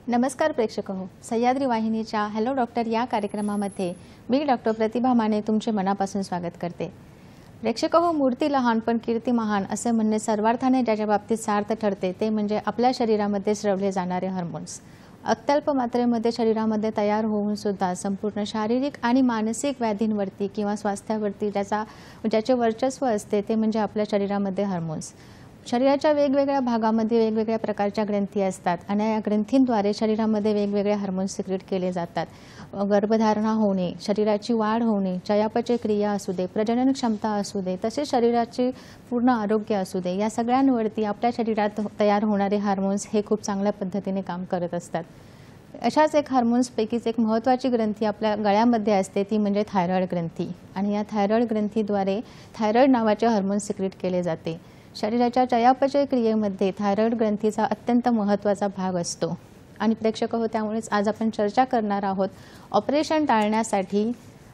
नमस्कार प्रेक्षक हो, सह्याद्री वाहिनीच्या हॅलो डॉक्टर या कार्यक्रमामध्ये मी डॉक्टर प्रतिभा माने तुमचे मनापासून स्वागत करते। प्रेक्षक हो, मूर्ती लहान पण कीर्ती महान असे म्हणणे सर्वार्थाने ज्याच्या बाबतीत सार्थ ठरते ते म्हणजे आपल्या शरीरामध्ये स्रवले जाणारे हार्मोन्स। अत्यल्प मात्रेमध्ये शरीरामध्ये तयार होऊन सुद्धा संपूर्ण शारीरिक आणि मानसिक व्याधींवरती किंवा स्वास्थ्यावरती ज्याचे वर्चस्व असते ते म्हणजे आपल्या शरीरामध्ये हार्मोन्स। शरीराच्या वेगवेगळ्या भागामध्ये वेगवेगळ्या प्रकारच्या ग्रंथी असतात आणि या ग्रंथींद्वारे शरीरामध्ये वेगवेगळे हार्मोन्स सिक्रेट केले जातात। गर्भधारणा होणे, शरीराची वाढ होणे, चयापचय क्रिया असू दे, प्रजनन क्षमता असू दे, तसेच शरीराचे पूर्ण आरोग्य असू दे, या सगळ्यांवरती आपल्या शरीरात तयार होणारे हार्मोन्स हे खूप चांगल्या पद्धतीने काम करत असतात। अशाच एक हार्मोन्सपैकीच एक महत्त्वाची ग्रंथी आपल्या गळ्यामध्ये असते ती म्हणजे थायरॉइड ग्रंथी आणि या थायरॉइड ग्रंथीद्वारे थायरॉइड नावाचे हार्मोन सिक्रेट केले जाते। शरीराच्या चयापचय क्रियेमध्ये थायरॉइड ग्रंथीचा अत्यंत महत्त्वाचा भाग असतो आणि प्रेक्षक हो, त्यामुळेच आज आपण चर्चा करणार आहोत ऑपरेशन टाळण्यासाठी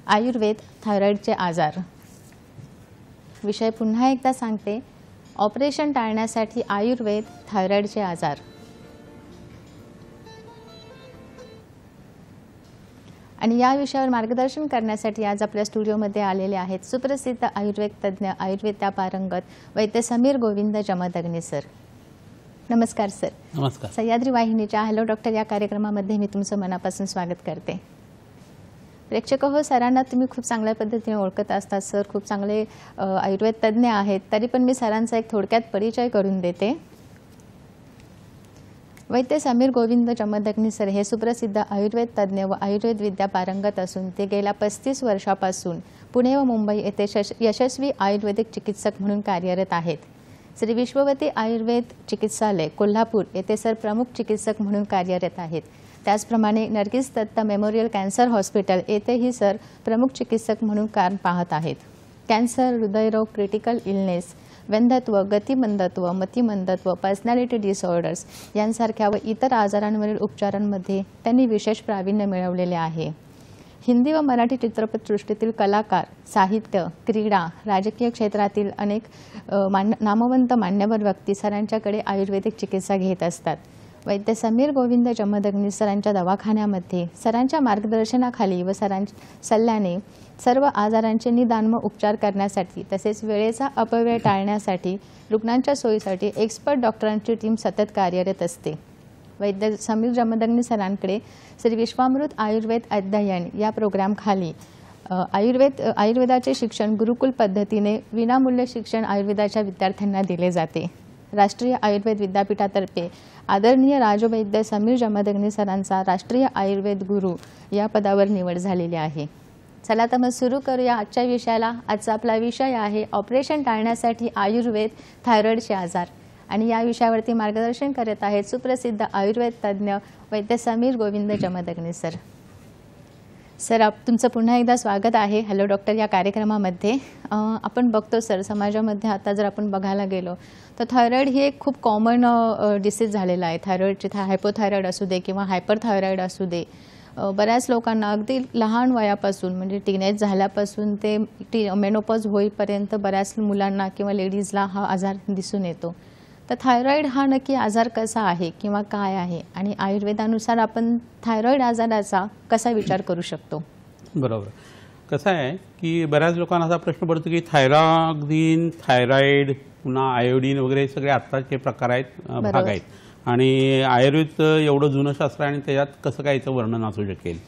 आयुर्वेद थायरॉइडचे आजार। विषय पुन्हा एकदा सांगते, ऑपरेशन टाळण्यासाठी आयुर्वेद थायरॉइडचे आजार। आणि या विषयावर मार्गदर्शन करण्यासाठी आज आपल्या स्टुडिओमध्ये आलेले आहेत सुप्रसिद्ध आयुर्वेद तज्ञ, आयुर्वेद पारंगत वैद्य समीर गोविंद जमदग्नी सर। नमस्कार सर। नमस्कार। सह्याद्री वाहिनीच्या हॅलो डॉक्टर या कार्यक्रमामध्ये मी तुमचं मनापासून स्वागत करते। प्रेक्षक हो, सरांना तुम्ही खूप चांगल्या पद्धतीने ओळखत असतात। सर खूप चांगले आयुर्वेद तज्ञ आहेत, तरी पण मी सरांचा एक थोडक्यात परिचय करून देते। वैद्य समीर गोविंद जमदग्नी सर हे सुप्रसिद्ध आयुर्वेद तज्ञ व आयुर्वेद विद्या पारंगत असून ते गेल्या 35 वर्षापासून पुणे व मुंबई येथे यशस्वी आयुर्वेदिक चिकित्सक म्हणून कार्यरत आहेत। श्री विश्ववती आयुर्वेद चिकित्सालय कोल्हापूर येथे सर प्रमुख चिकित्सक म्हणून कार्यरत आहेत। त्याचप्रमाणे Nargis Dutt memorial cancer hospital येथेही सर प्रमुख चिकित्सक म्हणून काम पाहत आहेत। कॅन्सर, हृदयरोग, क्रिटिकल इलनेस, वंध्यत्व, गतिमंदत्व, मतिमंदत्व, पर्सनॅलिटी डिसऑर्डर्स यांसारख्या व इतर आजारांवरील उपचारांमध्ये त्यांनी विशेष प्रावीण्य मिळवलेले आहे। हिंदी व मराठी चित्रपटसृष्टीतील कलाकार, साहित्य, क्रीडा, राजकीय क्षेत्रातील अनेक नामवंत मान्यवर व्यक्ती सरांच्याकडे आयुर्वेदिक चिकित्सा घेत असतात। वैद्य समीर गोविंद जमदग्नी सरांच्या दवाखान्यामध्ये सरांच्या मार्गदर्शनाखाली व सल्ल्याने सर्व आजारांचे निदान व उपचार करण्यासाठी तसेच वेळेचा अपव्यय टाळण्यासाठी रुग्णांच्या सोयीसाठी एक्सपर्ट डॉक्टरांची टीम सतत कार्यरत असते। वैद्य समीर जमदग्नी सरांकडे श्री विश्वामृत आयुर्वेद अध्ययन या प्रोग्रामखाली आयुर्वेदाचे शिक्षण गुरुकुल पद्धतीने विनामूल्य शिक्षण आयुर्वेदाच्या विद्यार्थ्यांना दिले जाते। राष्ट्रीय आयुर्वेद विद्यापीठातर्फे आदरणीय राजवैद्य समीर जमदग्नी सरांचा राष्ट्रीय आयुर्वेद गुरु या पदावर निवड झालेली आहे। चला तर मग सुरू करूया आजच्या विषयाला। आजचा आपला विषय आहे ऑपरेशन टाळण्यासाठी आयुर्वेद थायरॉइडचे आजार आणि या विषयावरती मार्गदर्शन करत आहेत सुप्रसिद्ध आयुर्वेद तज्ञ वैद्य समीर गोविंद जमदग्नी सर। सर तुमचं पुन्हा एकदा स्वागत आहे हॅलो डॉक्टर या कार्यक्रमामध्ये। आपण बघतो सर समाजामध्ये आता जर आपण बघायला गेलो तर थायरॉइड ही एक खूप कॉमन डिसीज झालेला आहे। थायरॉइडचे हायपोथायरॉइड असू दे किंवा हायपरथायरॉइड असू दे, बऱ्याच लोकांना अगदी लहान वयापासून म्हणजे टीनेज झाल्यापासून ते मेनोपॉज होईपर्यंत बऱ्याच मुलांना किंवा लेडीजला हा आजार दिसून येतो। तर थायरॉइड हा नक्की आजार कसा आहे किंवा काय आहे आणि आयुर्वेदानुसार आपण थायरॉइड आजाराचा कसा विचार करू शकतो? बरोबर। कसं आहे की बऱ्याच लोकांना असा प्रश्न पडतो की थायरॉक्सिन, थायरॉइड, पुन्हा आयोडीन वगैरे सगळे आत्ताचे प्रकार आहेत, भाग आहेत आणि आयुर्वेद एवढं जुनं शास्त्र आहे आणि त्याच्यात कसं काय याचं वर्णन असू शकेल।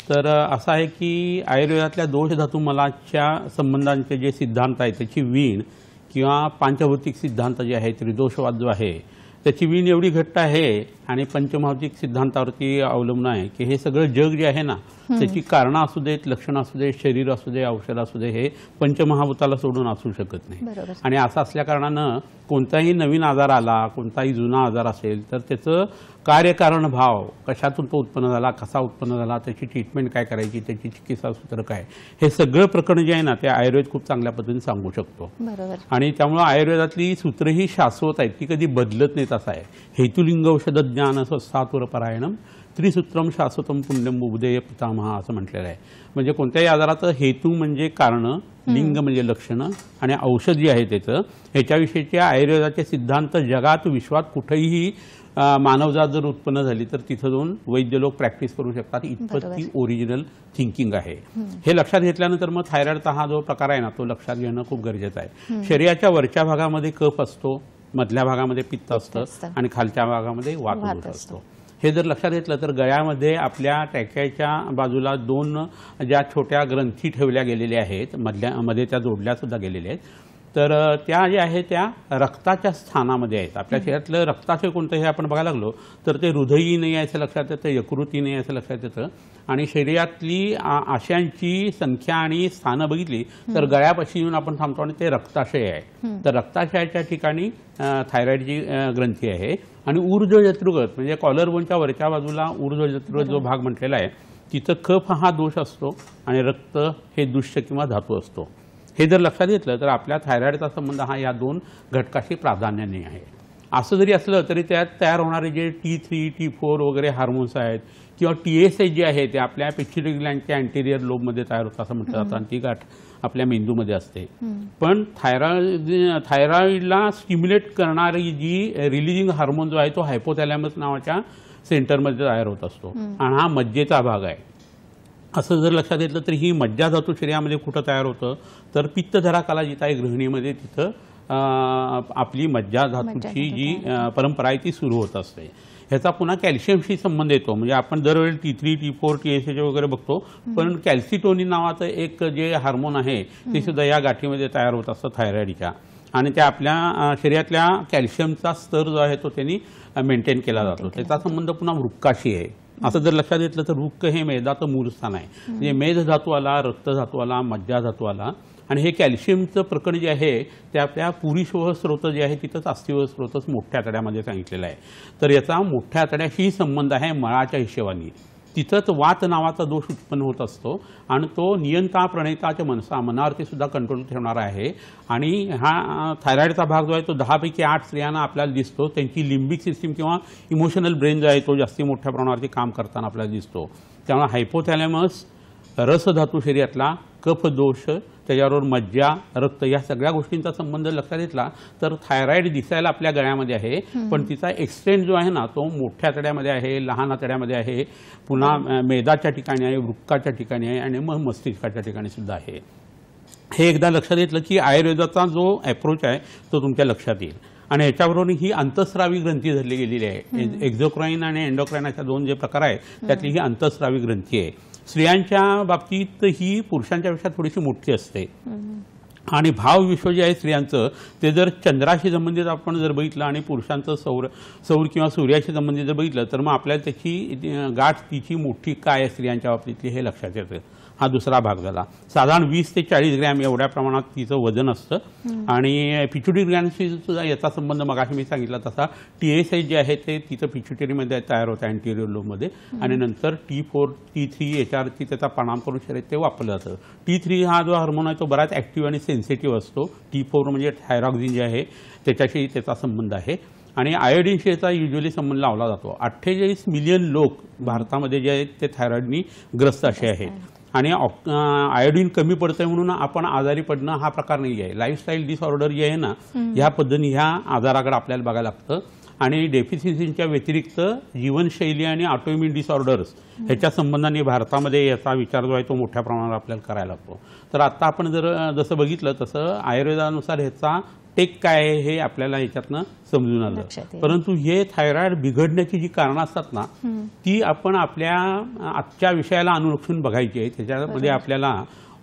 तर असं आहे की आयुर्वेदातल्या दोष धातू मलाच्या संबंधांचे जे सिद्धांत आहेत त्याची वीण किंवा पांचभौतिक सिद्धांत जे आहे, त्रिदोषवाद जो आहे त्याची वीण एवढी घट्ट आहे आणि पंचमहाभौतिक सिद्धांतावरती अवलंबून आहे की हे सगळं जग जे आहे ना त्याची कारणं असू देत, लक्षणं असू दे, शरीर असू दे, औषध असू दे, हे पंचमहाभूताला सोडून असू शकत नाही। आणि असं असल्या कारणानं कोणताही नवीन आजार आला, कोणताही जुना आजार असेल तर त्याचं कार्यकारण भाव कशातून तो उत्पन्न झाला, कसा उत्पन्न झाला, त्याची ट्रीटमेंट काय करायची, त्याची चिकित्सा सूत्र काय, हे सगळं प्रकरण जे आहे ना ते आयुर्वेद खूप चांगल्या पद्धतीने सांगू शकतो। आणि त्यामुळे आयुर्वेदातली सूत्र ही शाश्वत आहेत, ती कधी बदलत नाहीत। असं आहे हेतुलिंग औषध ज्ञान स्वस्तातुर परायणम त्रिसूत्रम शाश्वतम पुण्यम बुधेय पितामहा असं म्हटलेलं आहे। म्हणजे कोणत्याही आजाराचं हेतू म्हणजे कारण, लिंग म्हणजे लक्षणं आणि औषध जे आहे त्याचं ह्याच्याविषयीचे आयुर्वेदाचे सिद्धांत जगात विश्वात कुठेही मानवजात जर उत्पन्न झाली तर तिथं जाऊन वैद्य लोक प्रॅक्टिस करू शकतात, इतपत बरोबर. ती ओरिजिनल थिंकिंग आहे. हे लक्षात घेतल्यानंतर मग थायरॉइडचा हा जो प्रकार आहे ना तो लक्षात घेणं खूप गरजेचं आहे. शरीराच्या वरच्या भागामध्ये कफ असतो, मधल्या भागामध्ये पित्त असतं असतं. आणि खालच्या भागामध्ये वात वात असतो. हे जर लक्षात घेतलं तर गळ्यामध्ये आपल्या टॅक्याच्या बाजूला 2 ज्या छोट्या ग्रंथी ठेवल्या गेलेल्या आहेत, मध्ये त्या जोडल्या सुद्धा गेलेल्या आहेत, तर त्या ज्या आहेत त्या रक्ताच्या स्थानामध्ये आहेत. आपल्या शरीरातलं रक्ताशय कोणतं हे आपण बघायला लागलो तर ते हृदयही नाही आहे असं लक्षात येतं, यकृतही नाही असं लक्षात येतं. आणि शरीरातली आशयांची संख्या आणि स्थानं बघितली तर गळ्यापाशी येऊन आपण थांबतो आणि ते रक्ताशय आहे. तर रक्ताशयाच्या ठिकाणी थायरॉइडची ग्रंथी आहे. आणि ऊर्ध्वजत्रुगत म्हणजे कॉलर बोनच्या वरच्या बाजूला ऊर्ध्वजत्रुगत जो भाग म्हटलेला आहे तिथं कफ हा दोष असतो आणि रक्त हे दुष्य किंवा धातू असतो. हे जर लक्षात घेतलं तर आपल्या थायरॉइडचा संबंध हा या 2 घटकाशी प्राधान्याने आहे. असं जरी असलं तरी त्यात तयार होणारे जे T3, T4 वगैरे हार्मोन्स आहेत किंवा TSH जे आहे ते आपल्या पिट्युटरी ग्लँडच्या अँटेरियर लोबमध्ये तयार होतं असं म्हटलं जातं आणि ती गाठ आपल्या मेंदूमध्ये असते. पण थायरॉइडला स्टिम्युलेट करणारी जी रिलीजिंग हार्मोन जो आहे तो हायपोथॅलॅमस नावाच्या सेंटरमध्ये तयार होत असतो आणि हा मज्जेचा भाग आहे. असं जर लक्षात घेतलं तर ही मज्जा धातू शरीरामध्ये कुठं तयार होतं तर पित्तधरा कालाजिता गृहिणीमध्ये तिथं आपली मज्जा धातूची जी परंपरा आहे ती सुरू होत असते. ह्याचा पुन्हा कॅल्शियमशी संबंध येतो. म्हणजे आपण दरवेळी T3, T4, TSH वगैरे बघतो, पण कॅल्सिटोनिन नावाचं एक जे हार्मोन आहे ते सुद्धा या गाठीमध्ये तयार होत असतं थायरॉइडच्या. आणि ते आपल्या शरीरातल्या कॅल्शियमचा स्तर जो आहे तो त्यांनी मेंटेन केला जातो. त्याचा संबंध पुन्हा वृक्काशी आहे. असं जर लक्षात घेतलं तर वृक्क हे मेदाचं मूलस्थान आहे. म्हणजे मेद धातू आला, रक्त धातू आला, मज्जा धातू आला आणि हे कॅल्शियमचं प्रकरण जे आहे ते आपल्या पुरीशोह स्रोत जे आहे तिथंच अस्थिवह स्रोतच मोठ्या आतड्यामध्ये सांगितलेला आहे. तर याचा मोठ्या आतड्याशी संबंध आहे मळाच्या हिशेबाने. तिथंच वात नावाचा दोष उत्पन्न होत असतो आणि तो नियंता प्रणेताच्या मनसा मनावरती सुद्धा कंट्रोल ठेवणारा आहे. आणि हा थायरॉइडचा भाग जो आहे तो 10 पैकी 8 स्त्रियांना आपल्याला दिसतो. त्यांची लिम्बिक सिस्टीम किंवा इमोशनल ब्रेन जो आहे तो जास्ती मोठ्या प्रमाणावरती काम करताना आपल्याला दिसतो. त्यामुळे हायपोथॅलॅमस, रसधातू शरीरातला, कफ दोष, त्याच्याबरोबर मज्जा, रक्त या सगळ्या गोष्टींचा संबंध लक्षात घेतला तर थायरॉइड दिसायला आपल्या गळ्यामध्ये आहे, पण तिचा एक्सटेंट जो आहे ना तो मोठ्या आतड्यामध्ये आहे, लहान आतड्यामध्ये आहे, पुन्हा मेदाच्या ठिकाणी आहे, वृक्काच्या ठिकाणी आहे आणि मग मस्तिष्काच्या ठिकाणी सुद्धा आहे. हे एकदा लक्षात घेतलं की आयुर्वेदाचा जो अप्रोच आहे तो तुमच्या लक्षात येईल. आणि याच्याबरोबर ही अंतस्रावी ग्रंथी धरली गेलेली आहे. एक्झोक्राईन आणि एंडोक्राईन अशा 2 जे प्रकार आहेत त्यातली ही अंतस्रावी ग्रंथी आहे. स्त्रियांच्या बाबतीत ही पुरुषांच्या पेक्षा थोडीशी मोठी असते. आणि भावविश्व जे आहे स्त्रियांचं ते जर चंद्राशी संबंधित आपण जर बघितलं आणि पुरुषांचं सौर किंवा सूर्याशी संबंधित जर बघितलं तर मग आपल्याला त्याची गाठ तिची मोठी काय आहे स्त्रियांच्या बाबतीतली हे लक्षात येतं. हा दुसरा भाग झाला. साधारण 20 ते 40 ग्रॅम एवढ्या प्रमाणात तिचं वजन असतं. आणि पिट्युटरी ग्लँडशी सुद्धा याचा संबंध मगाशी मी सांगितला तसा TSH जे आहे ते तिचं पिट्युटरीमध्ये तयार होतं अँटेरियर लोबमध्ये आणि नंतर T4, T3 याच्यावरती त्याचा परिणाम करून शरीरात ते वापरलं जातं. T3 हा जो हार्मोन आहे तो बराच ॲक्टिव्ह आणि सेन्सिटिव्ह असतो. T4 म्हणजे थायरॉक्सिन जे आहे त्याच्याशी त्याचा संबंध आहे. आणि आयोडीनशी याचा युजली संबंध लावला जातो. 48 मिलियन लोक भारतामध्ये जे आहेत ते थायरॉइडनी ग्रस्त असे आहेत. आणि आयोडीन कमी पडतंय म्हणून आपण आजारी पडणं हा प्रकार नाही आहे. लाईफस्टाईल डिसऑर्डर जे आहे ना ह्या पद्धतीने ह्या आजाराकडे आपल्याला बघायला लागतं. आणि डेफिशियन्सीच्या व्यतिरिक्त जीवनशैली आणि ऑटोइम्युन डिसऑर्डर्स ह्याच्या संबंधाने भारतामध्ये याचा विचार जो आहे तो मोठ्या प्रमाणावर आपल्याला करायला लागतो. तर आता आपण जर जसं बघितलं तसं आयुर्वेदानुसार ह्याचा टेक काय आहे हे आपल्याला याच्यातनं समजून आलं. परंतु हे थायरॉइड बिघडण्याची जी कारणं असतात ना ती आपण आपल्या आजच्या विषयाला अनुलक्षून बघायची आहे. त्याच्यामध्ये आपल्याला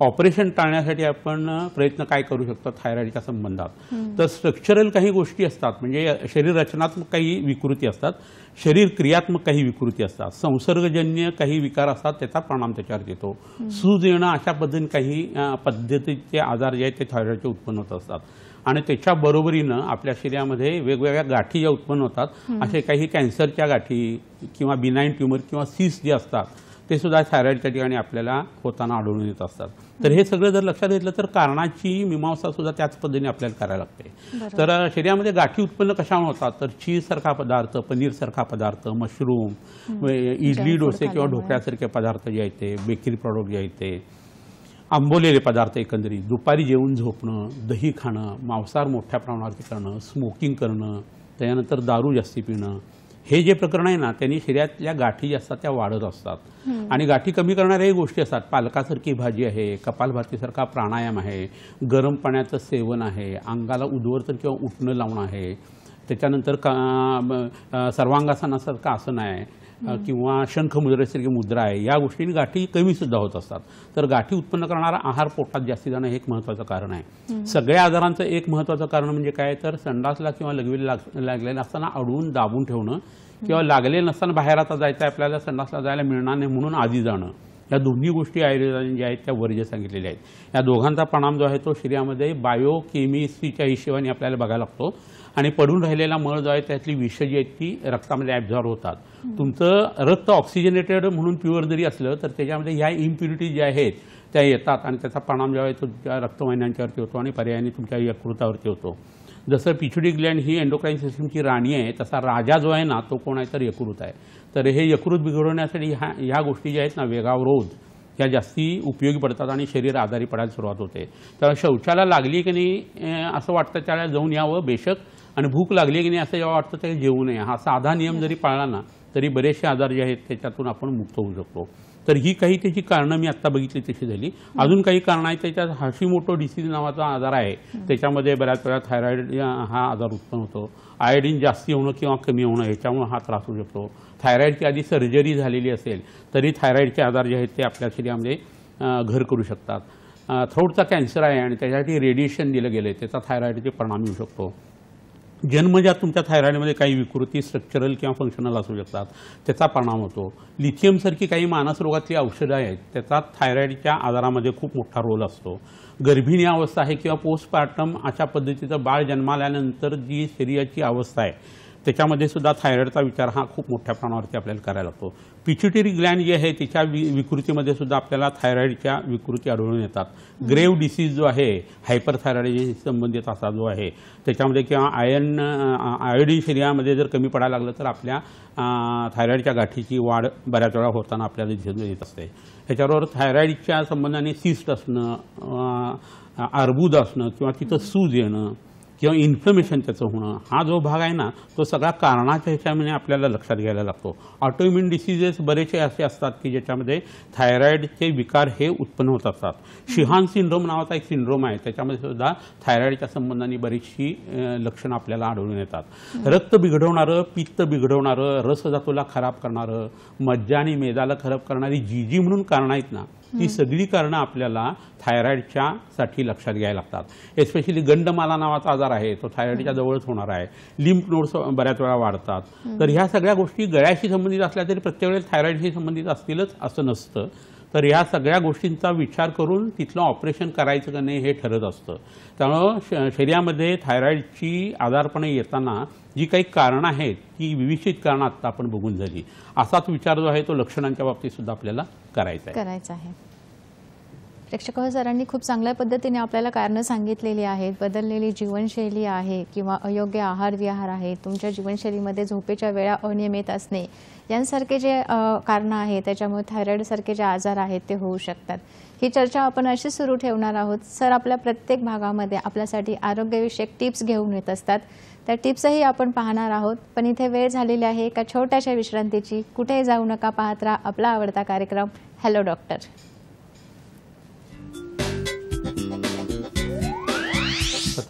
ऑपरेशन टाळण्यासाठी आपण प्रयत्न काय करू शकतो थायरॉइडच्या संबंधात. तर स्ट्रक्चरल काही गोष्टी असतात, म्हणजे शरीर रचनात्मक काही विकृती असतात, शरीर क्रियात्मक काही विकृती असतात, संसर्गजन्य काही विकार असतात त्याचा परिणाम त्याच्यावर येतो, सूज येणं अशा पद्धतीने काही पद्धतीचे आजार जे आहेत ते थायरॉइडचे उत्पन्न होत असतात. आणि त्याच्या बरोबरीनं आपल्या शरीरामध्ये वेगवेगळ्या गाठी ज्या उत्पन्न होतात असे काही कॅन्सरच्या गाठी किंवा बिनाईन ट्यूमर किंवा सिस्ट जे असतात ते सुद्धा थायरॉइडच्या ठिकाणी आपल्याला होताना आढळून येत असतात. तर हे सगळं जर लक्षात घेतलं तर कारणाची मीमांसा सुद्धा त्याच पद्धतीने आपल्याला करायला लागते. तर शरीरामध्ये गाठी उत्पन्न कशामुळे होतात तर चीजसारखा पदार्थ, पनीरसारखा पदार्थ, मशरूम, इडली डोसे किंवा ढोकळ्यासारखे पदार्थ जे आहेत ते, बेकरी प्रॉडक्ट जे आहेत ते, आंबवलेले पदार्थ, एकंदरीत दुपारी जेवून झोपणं, दही खाणं, मांसाहार मोठ्या प्रमाणावरती करणं, स्मोकिंग करणं, त्याच्यानंतर दारू जास्ती पिणं, हे जे प्रकरण आहे ना त्यांनी शरीरातल्या गाठी ज्या असतात त्या वाढत असतात आणि गाठी कमी करणाऱ्याही गोष्टी असतात. पालकासारखी भाजी आहे, कपालभातीसारखा प्राणायाम आहे, गरम पाण्याचं सेवन आहे, अंगाला उद्वर्तन किंवा उठणं लावणं आहे, त्याच्यानंतर सर्वांगासनासारखं आसन आहे किंवा शंख मुद्रेसारखी मुद्रा आहे. या गोष्टींनी गाठी कमी सुद्धा होत असतात. तर गाठी उत्पन्न करणारा आहार पोटात जास्ती जाणं हे एक महत्त्वाचं कारण आहे. सगळ्या आजारांचं एक महत्त्वाचं कारण म्हणजे काय तर संडासला किंवा लघवीला लागलेलं असताना अडवून दाबून ठेवणं किंवा लागले नसताना बाहेर आता जायचं आपल्याला संडासला जायला मिळणार नाही म्हणून आधी जाणं. या दोन्ही गोष्टी आयुर्वेदाने ज्या आहेत त्या वर्ज्य सांगितलेल्या आहेत. या दोघांचा परिणाम जो आहे तो शरीरामध्ये बायोकेमिस्ट्रीच्या हिशोबाने आपल्याला बघायला लागतो आणि पडून राहिलेला मळ जो आहे त्यातली विष जी आहेत ती रक्तामध्ये ॲब्झॉर्ब होतात. तुमचं रक्त ऑक्सिजनेटेड म्हणून प्युअर जरी असलं तर त्याच्यामध्ये ह्या इम्प्युरिटी ज्या आहेत त्या येतात आणि त्याचा परिणाम जो आहे तो तुमच्या रक्तवाहिन्यांच्यावरती होतो आणि पर्यायाने तुमच्या यकृतावरती होतो. जसं पिट्युटरी ग्लँड ही एंडोक्राईन सिस्टमची राणी आहे तसा राजा जो आहे ना तो कोण आहे तर यकृत आहे. तर हे यकृत बिघडवण्यासाठी ह्या गोष्टी ज्या आहेत ना वेगावरोध ह्या जास्ती उपयोगी पडतात आणि शरीर आजारी पडायला सुरुवात होते. तर शौचाला लागली की नाही असं वाटतं त्याला जाऊन यावं बेशक आणि भूक लागली की नाही असं जेव्हा वाटतं ते जेवू नये. हा साधा नियम जरी पाळला ना तरी बरेचसे आजार जे आहेत त्याच्यातून आपण मुक्त होऊ शकतो. तर ही काही त्याची कारणं मी आत्ता बघितली तशी झाली. अजून काही कारणं आहेत. त्याच्यात हाशिमोटो डिसीज नावाचा आजार आहे त्याच्यामध्ये बऱ्याच वेळा थायरॉइड हा आजार उत्पन्न होतो. आयोडीन जास्ती होणं किंवा कमी होणं ह्याच्यामुळे हा त्रास होऊ शकतो. थायरॉइडची आधी सर्जरी झालेली असेल तरी थायरॉइडचे आजार जे आहेत ते आपल्या शरीरामध्ये घर करू शकतात. थ्रोटचा कॅन्सर आहे आणि त्याच्यासाठी रेडिएशन दिलं गेलं आहे त्याचा थायरॉइडचे परिणाम येऊ शकतो. जन्मजात तुमच्या थायरॉइडमध्ये काही विकृती स्ट्रक्चरल किंवा फंक्शनल असू शकतात त्याचा परिणाम होतो. लिथियमसारखी काही मानस रोगातली औषधं आहेत त्याचा थायरॉइडच्या आजारामध्ये खूप मोठा रोल असतो. गर्भिणी अवस्था आहे किंवा पोस्टपार्टम अशा पद्धतीचं बाळ जन्माल्यानंतर जी शरीराची अवस्था आहे त्याच्यामध्ये सुद्धा थायरॉइडचा विचार हा खूप मोठ्या प्रमाणावरती आपल्याला करायला लागतो. पिट्युटरी ग्लँड जी आहे तिच्या विकृतीमध्ये सुद्धा आपल्याला थायरॉइडच्या विकृती आढळून येतात. ग्रेव्ह डिसीज जो आहे हायपरथायरॉइडशी संबंधित असा जो आहे त्याच्यामध्ये किंवा आयोडीन शरीरामध्ये जर कमी पडायला लागलं तर आपल्या थायरॉइडच्या गाठीची वाढ बऱ्याच वेळा होताना आपल्याला दिसून येत असते. ह्याच्याबरोबर थायरॉइडच्या संबंधाने सिस्ट असणं, अर्बुद असणं किंवा तिथं सूज येणं किंवा इन्फ्लमेशन त्याचं होणं हा जो भाग आहे ना तो सगळा कारणाच्या ह्याच्यामध्ये आपल्याला लक्षात घ्यायला लागतो. ऑटोइम्युन डिसीजेस बरेचसे असे असतात की ज्याच्यामध्ये थायरॉइडचे विकार हे उत्पन्न होत असतात. शिहान सिंड्रोम नावाचा एक सिंड्रोम आहे त्याच्यामध्ये सुद्धा थायरॉइडच्या संबंधाने बरीचशी लक्षणं आपल्याला आढळून येतात. रक्त बिघडवणारं, पित्त बिघडवणारं, रसधातूला खराब करणारं, मज्जा आणि मेदाला खराब करणारी जी म्हणून कारणं आहेत ना ही सगळी कारणं आपल्याला थायरॉइडच्या साठी लक्षात घ्यायला लागतात. एस्पेशली गंडमाला नावाचा आजार आहे तो थायरॉइडच्या जवळच होणार आहे. लिम्फ नोड्स बऱ्याच वेळा वाढतात. तर ह्या सगळ्या गोष्टी गळ्याशी संबंधित असल्या तरी प्रत्येक वेळेस थायरॉइडशी संबंधित असतीलच असं नसतं. तर ह्या सगळ्या गोष्टींचा विचार करून तिथलं ऑपरेशन करायचं का नाही हे ठरत असतं. त्यामुळं शरीरामध्ये थायरॉइडची आजारपणे येताना जी काही कारणं आहेत ती विविध कारणं आत्ता आपण बघून झाली. असाच विचार जो आहे तो लक्षणांच्या बाबतीत सुद्धा आपल्याला करायचा आहे. प्रेक्षक सरांनी खूप चांगल्या पद्धतीने आपल्याला कारणं सांगितलेली आहेत. बदललेली जीवनशैली आहे किंवा अयोग्य आहार विहार आहे, तुमच्या जीवनशैलीमध्ये झोपेच्या वेळा अनियमित असणे यांसारखे जे कारणं आहेत त्याच्यामुळे थायरॉइडसारखे जे आजार आहेत ते होऊ शकतात. ही चर्चा आपण अशी सुरू ठेवणार आहोत. सर आपल्या प्रत्येक भागामध्ये आपल्यासाठी आरोग्यविषयक टिप्स घेऊन येत असतात. त्या टिप्सही आपण पाहणार आहोत. पण इथे वेळ झालेली आहे एका छोट्याशा विश्रांतीची. कुठेही जाऊ नका, पाहत राहा आपला आवडता कार्यक्रम हॅलो डॉक्टर.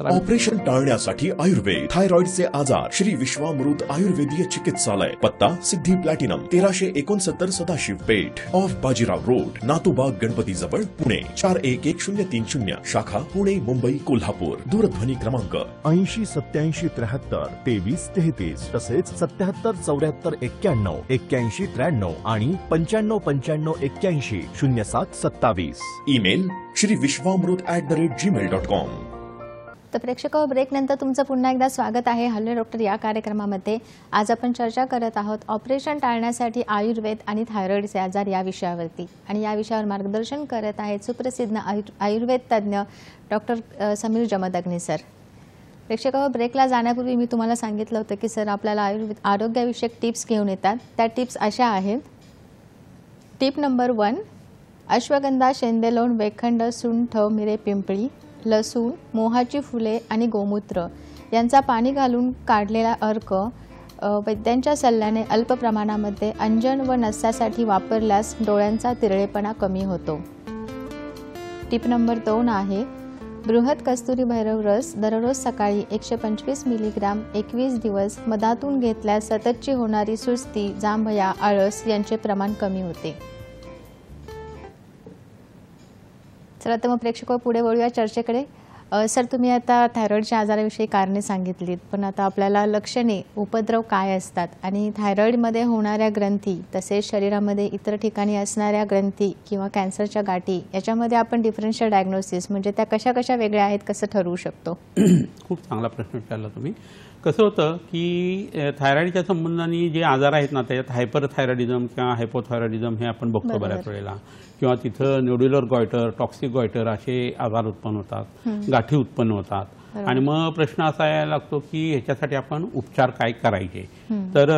ऑपरेशन टाळण्यासाठी आयुर्वेद, थायरॉइडचे आजार, श्री विश्वामृत आयुर्वेदीय चिकित्सालय, पत्ता Siddhi Platinum 1369 Sadashiv Peth, off Bajirao road, Natubag Ganpati जवळ, पुणे 411030, शाखा पुणे, मुंबई, कोल्हापूर. दूरध्वनी क्रमांक 80 87 73 23 33, तसेच 77 74 91 81 93 आणि 95 95 81 07 27. Email shriviswamrut@gmail.com. तर प्रेक्षक ब्रेकनंतर तुमचं पुन्हा एकदा स्वागत आहे हॅलो डॉक्टर या कार्यक्रमामध्ये. आज आपण चर्चा करत आहोत ऑपरेशन टाळण्यासाठी आयुर्वेद आणि थायरॉइडचे आजार या विषयावरती. आणि या विषयावर मार्गदर्शन करत आहेत सुप्रसिद्ध आयुर्वेद तज्ज्ञ डॉक्टर समीर जमदग्नी सर. प्रेक्षक ब्रेकला जाण्यापूर्वी मी तुम्हाला सांगितलं होतं की सर आपल्याला आरोग्यविषयक टिप्स घेऊन येतात. त्या टिप्स अशा आहेत. टिप नंबर 1, अश्वगंधा, शेंदेलोण, वेखंड, सुंठ, मिरे, पिंपळी, लसूण, मोहाची फुले आणि गोमूत्र यांचा पाणी घालून काढलेला अर्क वैद्यांच्या सल्ल्याने अल्प प्रमाणामध्ये अंजन व नस्यासाठी वापरल्यास डोळ्यांचा तिरळेपणा कमी होतो. टिप नंबर 2 आहे बृहत कस्तुरी भैरव रस दररोज सकाळी 125 मिलीग्राम 21 दिवस मधातून घेतल्यास सततची होणारी सुस्ती, जांभया, आळस यांचे प्रमाण कमी होते. चला तर मग प्रेक्षक पुढे वळूया चर्चेकडे. सर, तुम्ही आता थायरॉईडच्या आजाराविषयी कारणे सांगितलीत, पण आता आपल्याला लक्षणे, उपद्रव काय असतात आणि थायरॉईडमध्ये होणाऱ्या ग्रंथी तसेच शरीरामध्ये इतर ठिकाणी असणाऱ्या ग्रंथी किंवा कॅन्सरच्या गाठी याच्यामध्ये आपण डिफरन्शियल डायग्नोसिस म्हणजे त्या कशा कशा वेगळ्या आहेत कसं ठरवू शकतो? खूप चांगला प्रश्न विचारला तुम्ही. कसं होतं की थायरॉईडच्या संबंधाने जे आजार आहेत ना त्याच्यात हायपरथायरॉइडिझम किंवा हायपोथायरॉइडिझम हे आपण बघतो बऱ्याच वेळेला, किंवा तिथं न्यूड्युलर गॉयटर, टॉक्सिक गॉयटर असे आजार उत्पन्न होतात, गाठी उत्पन्न होतात. आणि मग प्रश्न असा यायला लागतो की ह्याच्यासाठी आपण उपचार काय करायचे. तर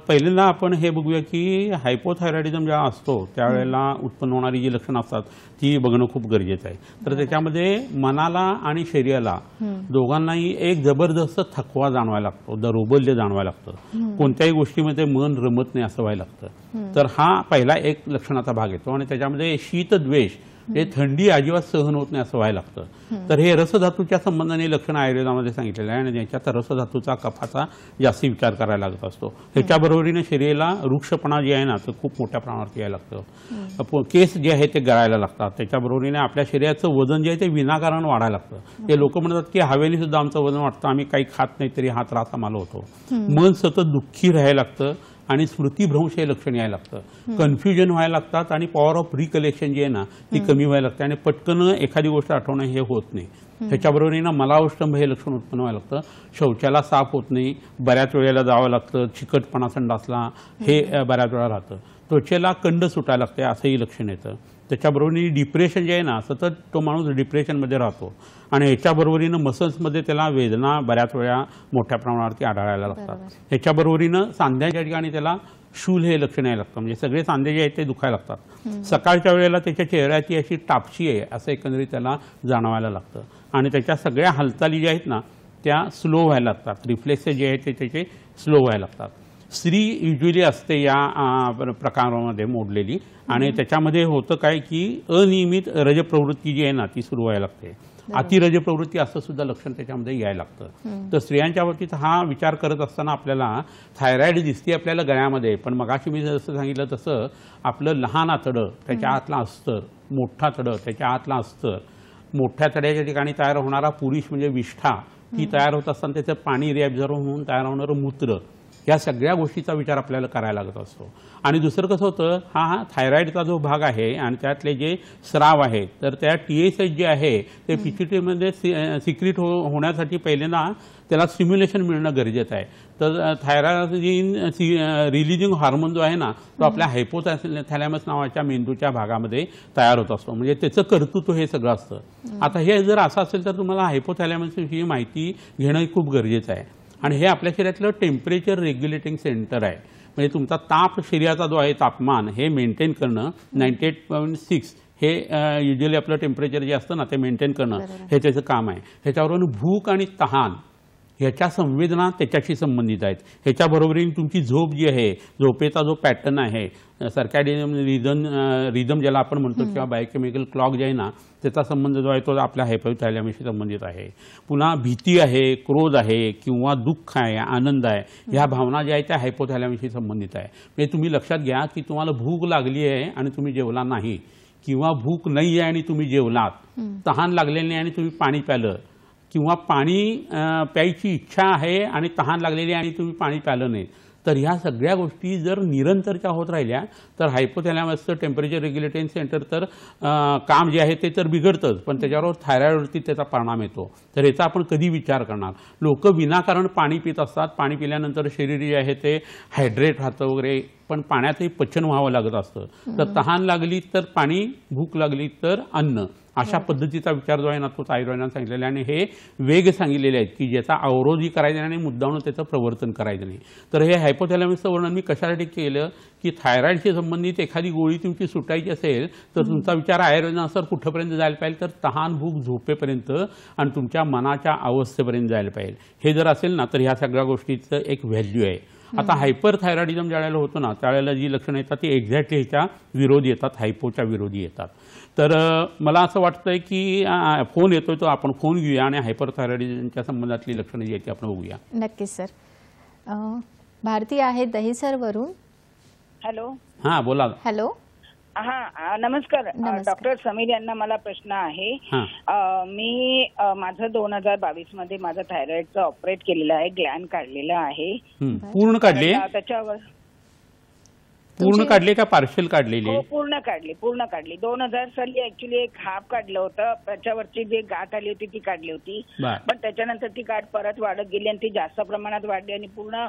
पहिल्यांदा आपण हे बघूया की हायपोथायरॉइडिझम जेव्हा असतो त्यावेळेला उत्पन्न होणारी जी लक्षणं असतात ती बघणं खूप गरजेचं आहे. तर त्याच्यामध्ये मनाला आणि शरीराला दोघांनाही एक जबरदस्त थकवा जाणवायला लागतो, दौर्बल्य जाणवायला लागतं, कोणत्याही गोष्टीमध्ये मन रमत नाही असं व्हायला लागतं. तर हा पहिला एक लक्षणाचा भाग येतो. आणि त्याच्यामध्ये शीतद्वेष, हे थंडी अजिबात सहन होत नाही असं व्हायला लागतं. तर हे रसधातूच्या संबंधाने लक्षण आयुर्वेदामध्ये सांगितलेलं आहे आणि त्याच्यात रसधातूचा, कफाचा जास्त विचार करायला लागत असतो. ह्याच्याबरोबरीने शरीराला वृक्षपणा जे आहे ना तर खूप मोठ्या प्रमाणात यायला लागतं. केस जे आहे ते गळायला लागतात. त्याच्याबरोबरीने आपल्या शरीराचं वजन जे आहे ते विनाकारण वाढायला लागतं. ते लोक म्हणतात की हवेने सुद्धा आमचं वजन वाढतं, आम्ही काही खात नाही तरी हा त्रास आम्हाला होतो. मन सतत दुःखी राहायला लागतं आणि स्मृतिभ्रंश हे लक्षण यायला लागतं. कन्फ्युजन व्हायला लागतात आणि पॉवर ऑफ रिकलेक्शन जी आहे ना ती कमी व्हायला लागते आणि पटकन एखादी गोष्ट आठवणं हे होत नाही. त्याच्याबरोबर ना मलावष्टंभ हे लक्षण उत्पन्न व्हायला लागतं. शौचाला साफ होत नाही, बऱ्याच वेळेला जावं लागतं, चिकटपणा संडासला हे बऱ्याच वेळा राहतं. त्वचेला कंड सुटायला लागते असंही लक्षण येतं. त्याच्याबरोबरीने डिप्रेशन जे आहे ना सतत तो माणूस डिप्रेशनमध्ये राहतो आणि ह्याच्याबरोबरीनं मसल्समध्ये त्याला वेदना बऱ्याच वेळा मोठ्या प्रमाणावरती आढळायला लागतात. ह्याच्याबरोबरीनं सांध्याच्या ठिकाणी त्याला शूल हे लक्षण यायला लागतं, म्हणजे सगळे सांधे जे आहेत ते दुखायला लागतात. सकाळच्या वेळेला त्याच्या चेहऱ्याची अशी टापशी आहे असं एकंदरीत त्याला जाणवायला लागतं आणि त्याच्या सगळ्या हालचाली ज्या आहेत ना त्या स्लो व्हायला लागतात. रिफ्लेक्सेस जे आहेत ते त्याचे स्लो व्हायला लागतात. स्त्री युजली असते या प्रकारामध्ये मोडलेली आणि त्याच्यामध्ये होतं काय की अनियमित रजप्रवृत्ती जी आहे ना ती सुरू व्हायला लागते. अतिरज प्रवृत्ती असं सुद्धा लक्षण त्याच्यामध्ये यायला लागतं. तर स्त्रियांच्या बाबतीत हा विचार करत असताना आपल्याला थायरॉइड दिसते आपल्याला गळ्यामध्ये, पण मगाशी मी जसं सांगितलं तसं आपलं लहान आतडं, त्याच्या आतला अस्तर, मोठा तडं, त्याच्या आतला अस्तर, मोठ्या तड्याच्या ठिकाणी तयार होणारा पुरुष म्हणजे विष्ठा, ती तयार होत असताना त्याचं पाणी रिॲब्झॉर्ब होऊन तयार होणारं मूत्र, या सगळ्या गोष्टीचा विचार आपल्याला करायला लागत असतो. आणि दुसरं कसं होतं, हा थायरॉइडचा जो भाग आहे आणि त्यातले जे स्राव आहेत तर त्या TSH जे आहे ते पिट्युटरीमध्ये सिक्रीट होण्यासाठी पहिल्यांदा त्याला स्टिम्युलेशन मिळणं गरजेचं आहे. तर थायरॉइड रिलीजिंग हार्मोन जो आहे ना तो आपल्या हायपोथॅलॅमस नावाच्या मेंदूच्या भागामध्ये तयार होत असतो, म्हणजे त्याचं कर्तृत्व हे सगळं असतं. आता हे जर असं असेल तर तुम्हाला हायपोथॅलॅमसविषयी माहिती घेणं खूप गरजेचं आहे. आणि हे आपल्या शरीरातलं टेम्परेचर रेग्युलेटिंग सेंटर आहे, म्हणजे तुमचा ताप, शरीराचा जो आहे तापमान हे मेंटेन करणं, 98.6 हे युजली आपलं टेम्परेचर जे असतं ना ते मेंटेन करणं हे त्याचं काम आहे. ह्याच्यावरून भूक आणि तहान ह्याच्या संवेदना त्याच्याशी संबंधित आहेत. ह्याच्याबरोबरीने तुमची झोप जी आहे, झोपेचा जो पॅटर्न आहे, सर्कॅडियन रिदम ज्याला आपण म्हणतो किंवा बायोकेमिकल क्लॉक जे आहे ना त्याचा संबंध जो आहे तो आपल्या हायपोथॅलॅमसशी संबंधित आहे. पुन्हा भीती आहे, क्रोध आहे किंवा दुःख आहे, आनंद आहे, ह्या भावना ज्या आहेत त्या हायपोथॅलॅमसशी संबंधित आहे. म्हणजे तुम्ही लक्षात घ्या की तुम्हाला भूक लागली आहे आणि तुम्ही जेवला नाही, किंवा भूक नाही आहे आणि तुम्ही जेवलात, तहान लागलेली नाही आणि तुम्ही पाणी प्यालं, किंवा पाणी प्यायची इच्छा आहे आणि तहान लागलेली आणि तुम्ही पाणी प्यालं नाही, तर ह्या सगळ्या गोष्टी जर निरंतरच्या होत राहिल्या तर हायपोथॅलॅमसचं टेम्परेचर रेग्युलेटिंग सेंटर तर काम जे आहे ते तर बिघडतंच, पण त्याच्यावर थायरॉइडवरती त्याचा परिणाम येतो. तर याचा आपण कधी विचार करणार? लोक विनाकारण पाणी पित असतात, पाणी पिल्यानंतर शरीर जे आहे ते हायड्रेट राहतं वगैरे, पण पाण्याचंही पचन व्हावं लागत असतं. तर तहान लागली तर पाणी, भूक लागली तर अन्न, अशा पद्धतीचा विचार जो आहे ना तो थायरॉइडने सांगितलेला आहे. आणि हे वेग सांगितलेले आहेत की ज्याचा अवरोधही करायचा नाही आणि मुद्दामून त्याचं प्रवर्तन करायचं नाही. तर हे हायपोथॅलॅमसचं वर्णन मी कशासाठी केलं की थायरॉइडशी संबंधित एखादी गोळी तुमची सुटायची असेल तर तुमचा विचार आयुर्वेदानुसार कुठंपर्यंत जायला पाहिजे, तर तहान, भूक, झोपेपर्यंत आणि तुमच्या मनाच्या अवस्थेपर्यंत जायला पाहिजे. हे जर असेल ना तर ह्या सगळ्या गोष्टीचं एक व्हॅल्यू आहे. आता हायपर थायरॉइडिझम ज्यावेळेला होतो ना त्यावेळेला जी लक्षणं येतात ती एक्झॅक्टली ह्याच्या विरोधी येतात, हायपोच्या विरोधी येतात. तर मला असं वाटतंय की फोन येतोय तो आपण फोन घेऊया आणि हायपर थायरॉइडिझमच्या संबंधातली लक्षणं जी आहेत ती आपण बघूया. नक्कीच सर. भारती आहे दहिसरवरून. हॅलो. हां बोला. हॅलो. हा नमस्कार. डॉक्टर समीर यांना मला प्रश्न आहे. मी माझं 2022 मध्ये माझं थायरॉइडचं ऑपरेट केलेलं आहे, ग्लॅन्ड काढलेलं आहे. पूर्ण काढले? त्याच्यावर पूर्ण काढले का पार्शल काढलेली? हो पूर्ण काढली. 2000 साली ऍक्च्युली एक हाफ काढलं होतं, त्याच्यावरची जी गाठ आली होती ती काढली होती, पण त्याच्यानंतर ती गाठ परत वाढत गेली आणि ती जास्त प्रमाणात वाढली आणि पूर्ण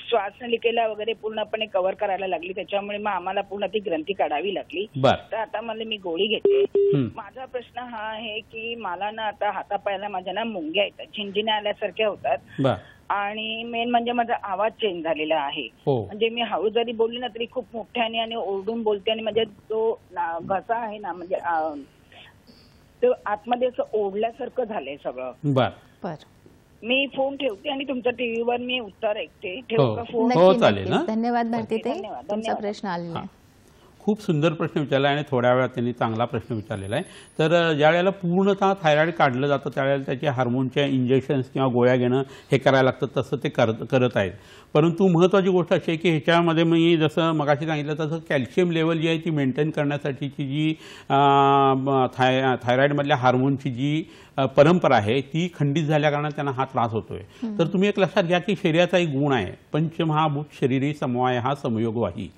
श्वासनलिकेला वगैरे पूर्णपणे कव्हर करायला लागली. त्याच्यामुळे मग आम्हाला पूर्ण ती ग्रंथी काढावी लागली. तर आता मला मी गोळी घेते. माझा प्रश्न हा आहे की मला ना आता हातापायाला माझ्या ना मुंग्या येतात, झिंजिन्या आल्यासारख्या होतात आणि मेन म्हणजे माझा आवाज चेंज झालेला आहे. म्हणजे मी हळू जरी बोलली ना तरी खूप मोठ्याने आणि ओरडून बोलते आणि म्हणजे तो घसा आहे ना म्हणजे तो आतमध्ये असं ओढल्यासारखं झालंय सगळं. मी फोन ठेवते आणि तुमच्या टीव्हीवर मी उत्तर ऐकते. ठेवू का फोन? धन्यवाद भारती. तुमचा प्रश्न आलेला आहे. खूप सुंदर प्रश्न विचारला आणि थोड्या वेळात त्यांनी चांगला प्रश्न विचारलेला आहे. तर ज्या वेळेला पूर्णतः थायरॉइड काढलं जातं त्यावेळेला त्याचे हार्मोनच्या इंजेक्शन्स किंवा गोळ्या घेणं हे करायला लागतं, तसं ते करत आहेत. परंतु महत्त्वाची गोष्ट अशी आहे की ह्याच्यामध्ये मी जसं मगाशी सांगितलं तसं कॅल्शियम लेवल जी आहे ती मेंटेन करण्यासाठीची जी थायरॉइडमधल्या हार्मोनची जी परंपरा आहे ती खंडित झाल्याकारणाने त्यांना हा त्रास होतोय. तर तुम्ही एक लक्षात घ्या की शरीराचा एक गुण आहे, पंचमहाभूत शरीरी समवाय हा समयोगवाही.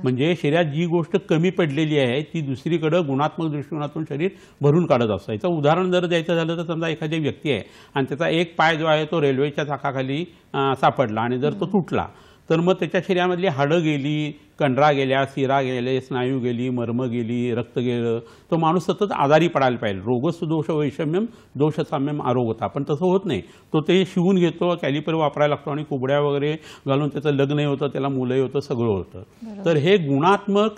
म्हणजे शरीरात जी गोष्ट कमी पडलेली आहे ती दुसरीकडे गुणात्मक दृष्टिकोनातून शरीर भरून काढत असतं. याचं उदाहरण जर द्यायचं झालं तर समजा एखादी व्यक्ती आहे आणि त्याचा एक पाय जो आहे तो रेल्वेच्या चाकाखाली सापडला आणि जर तो तुटला तर मग त्याच्या शरीरामधली हाडं गेली, कंडरा गेल्या, शिरा गेले, स्नायू गेली, मर्म गेली, रक्त गेलं, तो माणूस सतत आजारी पडायला पाहिजे. रोगस्तु दोष वैषम्यम दोष साम्यम आरोग्यता. पण तसं होत नाही. तो ते शिवून घेतो, कॅलिपर वापरायला लागतो आणि कुबड्या वगैरे घालून त्याचं लग्नही होतं, त्याला मुलंही होतं, सगळं होतं. तर हे गुणात्मक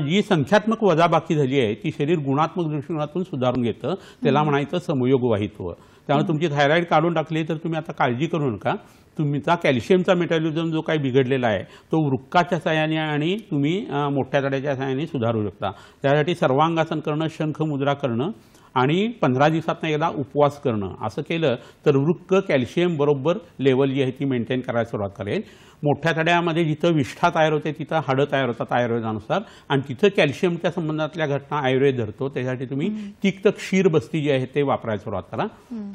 जी संख्यात्मक वजाबाकी झाली आहे ती शरीर गुणात्मक दृष्टिकोनातून सुधारून घेतं. त्याला म्हणायचं समयोगवाहित्व. त्यामुळे तुमची थायरॉइड काढून टाकली तर तुम्ही आता काळजी करू नका. तुमचा कॅल्शियमचा मेटाबॉलिझम जो काही बिघडलेला आहे तो वृक्काच्या साहाय्याने आणि तुम्ही मोठ्या तड्याच्या साहाय्याने सुधारू शकता. त्यासाठी सर्वांगासन करणं, शंख मुद्रा करणं आणि 15 दिवसातनं एकदा उपवास करणं असं केलं तर वृक्क कॅल्शियम बरोबर लेवल जी आहे ती मेंटेन करायला सुरुवात करेल. मोठ्या तड्यामध्ये जिथं विष्ठा तयार होते तिथं हाडं तयार होतात आयुर्वेदानुसार आणि तिथं कॅल्शियमच्या संबंधातल्या घटना आयुर्वेद धरतो. त्यासाठी तुम्ही तिक्त क्षीर बस्ती जी आहे ते वापरायला सुरुवात करा.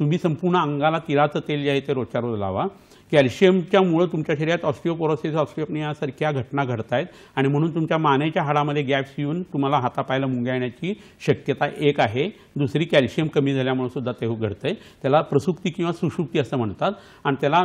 तुम्ही संपूर्ण अंगाला तिळाचं तेल जे आहे ते रोजच्या रोज लावा. कॅल्शियमच्यामुळे तुमच्या शरीरात ऑस्टिओपोरोसिस, ऑस्टिओपनिया सारख्या घटना घडत आहेत आणि म्हणून तुमच्या मानेच्या हाडामध्ये गॅप्स येऊन तुम्हाला हातापायला मुंग्या येण्याची शक्यता एक आहे. दुसरी कॅल्शियम कमी झाल्यामुळे सुद्धा ते घडतंय. त्याला प्रसुप्ती किंवा सुषुप्ती असं म्हणतात आणि त्याला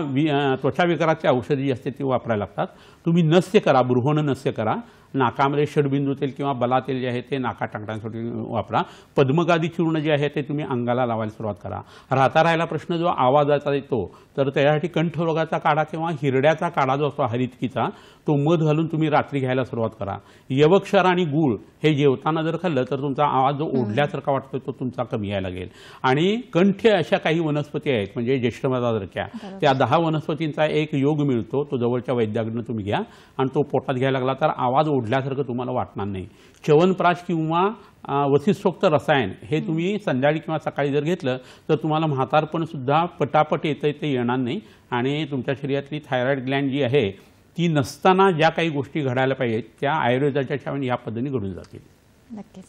त्वचा विकाराची औषधी जी असते ती वापरायला लागतात. तुम्ही नस्य करा, बृहण नस्य करा. नाकामध्ये षडबिंदू तेल किंवा बला तेल जे आहे ते नाकात टाकण्यासाठी वापरा. पद्मगादी चूर्ण जे आहे ते तुम्ही अंगाला लावायला सुरुवात करा. राहायला प्रश्न जो आवाजाचा येतो तर त्यासाठी कंठरोगाचा काढा किंवा हिरड्याचा काढा जो असतो हरितकीचा तो मध घालून तुम्ही रात्री घ्यायला सुरुवात करा. यवक्षार आणि गूळ हे जेवताना जर खाल्लं तर तुमचा आवाज जो ओढल्यासारखा वाटतो तो तुमचा कमी यायला लागेल. आणि कंठ अशा काही वनस्पती आहेत म्हणजे ज्येष्ठमधासारख्या त्या 10 वनस्पतींचा एक योग मिळतो. तो जवळच्या वैद्याकडनं तुम्ही घ्या आणि तो पोटात घ्यायला लागला तर आवाज ओढल्यासारखं तुम्हाला वाटणार नाही. च्यवनप्राश किंवा वसिष्ठोक्त रसायन हे तुम्ही संध्याकाळी किंवा सकाळी जर घेतलं तर तुम्हाला म्हातारपण सुद्धा पटापट येतं ते येणार नाही आणि तुमच्या शरीरातली थायरॉइड ग्लँड जी आहे ती नसताना ज्या काही गोष्टी घडायला पाहिजेत त्या आयुर्वेदाच्या छावणी या पद्धतीने घडून जातील. नक्कीच.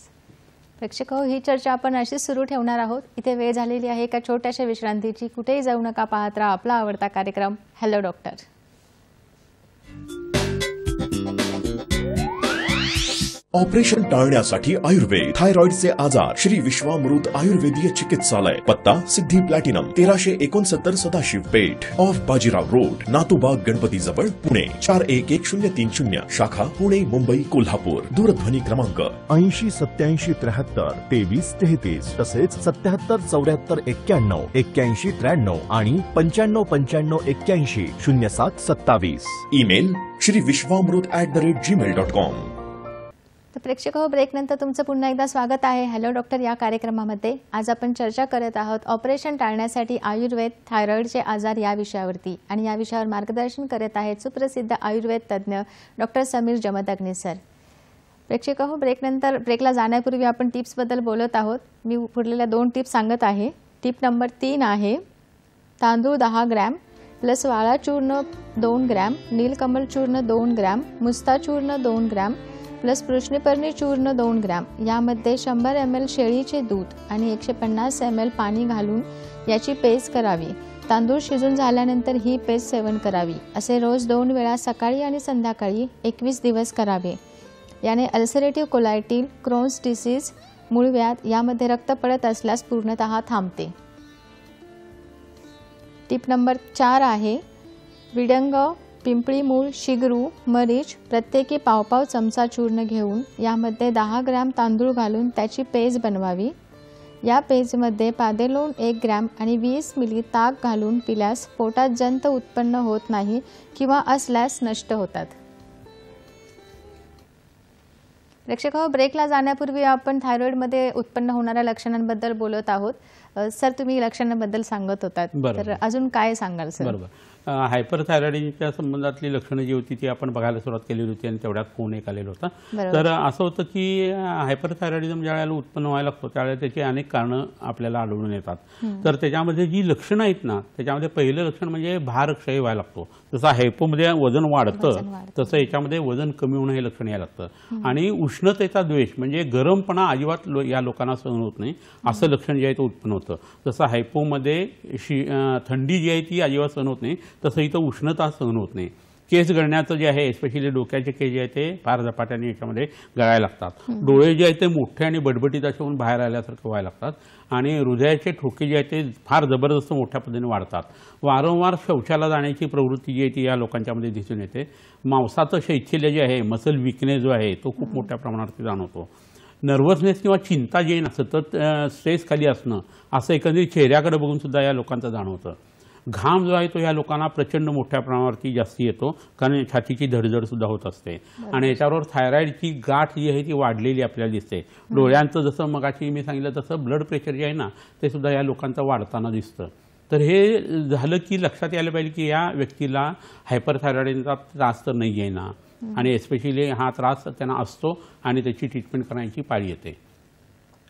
प्रेक्षक हो, ही चर्चा आपण अशीच सुरू ठेवणार आहोत. इथे वेळ झालेली आहे एका छोट्याशा विश्रांतीची. कुठेही जाऊ नका, पाहत राहा आपला आवडता कार्यक्रम हॅलो डॉक्टर. ऑपरेशन टाळण्यासाठी आयुर्वेद थायरॉइडचे आजार श्री विश्वामृत आयुर्वेदीय चिकित्सालय. पत्ता Siddhi Platinum 1369 Sadashiv Peth off Bajirao road, Natubag Ganpati जवळ, पुणे 411030. शाखा पुणे, मुंबई, कोल्हापूर. दूरध्वनी क्रमांक 80 87 73 23 33 तसेच 77 74 91 81 93 आणि 95 95 81 07 27. ईमेल श्रीविश्वामृत@gmail.com. तर प्रेक्षक हो, ब्रेकनंतर तुमचं पुन्हा एकदा स्वागत आहे हॅलो डॉक्टर या कार्यक्रमामध्ये. आज आपण चर्चा करत आहोत ऑपरेशन टाळण्यासाठी आयुर्वेद थायरॉईडचे आजार या विषयावरती, आणि या विषयावर मार्गदर्शन करत आहेत सुप्रसिद्ध आयुर्वेद तज्ज्ञ डॉक्टर समीर जमदग्नी सर. प्रेक्षक हो, ब्रेकला जाण्यापूर्वी आपण टिप्सबद्दल बोलत आहोत. मी पुढल्या 2 टिप्स सांगत आहे. टिप नंबर 3 आहे तांदूळ 10 ग्रॅम प्लस वाळा चूर्ण 2 ग्रॅम, नीलकमल चूर्ण 2 ग्रॅम, मुस्ता चूर्ण 2 ग्रॅम प्लस पृष्णपर्णी चूर्ण 2 ग्रॅम, यामध्ये 100 ml शेळीचे दूध आणि 150 ml पाणी घालून याची पेस्ट करावी. तांदूळ शिजून झाल्यानंतर ही पेस्ट सेवन करावी. असे रोज 2 वेळा सकाळी आणि संध्याकाळी 21 दिवस करावे. याने अल्सरेटिव्ह कोलायटिस, क्रोन्स डिसीज, मूळव्याध यामध्ये रक्त पडत असल्यास पूर्णतः थांबते. टिप नंबर 4 आहे विडंग, पिंपळी मूळ, शिगरू, मरीच प्रत्येकी पाव चमचा चूर्ण घेऊन यामध्ये 10 ग्रॅम तांदूळ घालून त्याची पेस्ट बनवावी. या पेस्टमध्ये पादेलोण 1 ग्रॅम आणि 20 मिली ताक घालून पिल्यास पोटात जंत उत्पन्न होत नाही किंवा असल्यास नष्ट होतात. प्रेक्षक हो, ब्रेकला जाण्यापूर्वी आपण थायरॉइडमध्ये उत्पन्न होणाऱ्या लक्षणांबद्दल बोलत आहोत. सर, तुम्ही लक्षणांबद्दल सांगत होतात, तर अजून काय सांगाल सर? बरोबर. हायपरथायरॉइडच्या संबंधातली लक्षणं जी होती ती आपण बघायला सुरुवात केली होती आणि तेवढ्यात फोन एक आलेला होता. तर असं होतं की हायपरथायरॉइडिझम ज्या वेळेला उत्पन्न व्हायला लागतो त्यावेळेला त्याची अनेक कारणं आपल्याला आढळून येतात. तर त्याच्यामध्ये जी लक्षणं आहेत ना, त्याच्यामध्ये पहिलं लक्षण म्हणजे भारक्षय व्हायला लागतो. जसं हायपोमध्ये वजन वाढतं तसं याच्यामध्ये वजन कमी होणं हे लक्षण यायला लागतं. आणि उष्णतेचा द्वेष म्हणजे गरमपणा अजिबात या लोकांना सहन होत नाही असं लक्षण जे आहे ते उत्पन्न होतं. जसं हायपोमध्ये थंडी जी आहे ती अजिबात सहन होत नाही, तसं इथं उष्णता सहन होत नाही. केस गळण्याचं जे आहे, स्पेशली डोक्याचे केस जे आहे ते फार झपाट्याने याच्यामध्ये गळायला लागतात. डोळे जे आहेत ते मोठे आणि बडबडीत असे होऊन बाहेर आल्यासारखं व्हायला लागतात. आणि हृदयाचे ठोके जे आहेत ते फार जबरदस्त मोठ्या पद्धतीने वाढतात. वारंवार शौचाला जाण्याची प्रवृत्ती जी आहे ती या लोकांच्यामध्ये दिसून येते. मांसाचं शैथिल्य जे आहे, मसल विकनेस जो आहे तो खूप मोठ्या प्रमाणात जाणवतो. नर्वसनेस किंवा चिंता जी आहे ना, सतत स्ट्रेस खाली असणं असं एकंदरीत चेहऱ्याकडे बघून सुद्धा या लोकांचं जाणवतं. घाम जो आहे तो या लोकांना प्रचंड मोठ्या प्रमाणावरती जास्ती येतो, कारण छातीची धडधड सुद्धा होत असते. आणि याच्याबरोबर थायरॉइडची गाठ जी आहे ती वाढलेली आपल्याला दिसते. डोळ्यांचं जसं मगाशी मी सांगितलं तसं ब्लड प्रेशर जे आहे ना ते सुद्धा या लोकांचं वाढताना दिसतं. तर हे झालं की लक्षात यायला पाहिजे की या व्यक्तीला हायपरथायरॉइडचा त्रास तर नाही आहे ना, आणि एस्पेशली हा त्रास त्यांना असतो आणि त्याची ट्रीटमेंट करण्याची पाळी येते.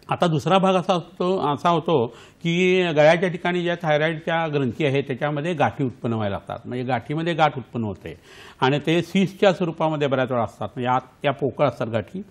आता दुसरा भाग असा होतो की गळ्याच्या ठिकाणी ज्या थायरॉइडच्या ग्रंथी आहेत त्याच्यामध्ये गाठी उत्पन्न व्हायला लागतात. म्हणजे गाठीमध्ये गाठ उत्पन्न होते आणि ते सिस्टच्या स्वरूपामध्ये बऱ्याच वेळा असतात. म्हणजे आत त्या पोकळ असतात गाठी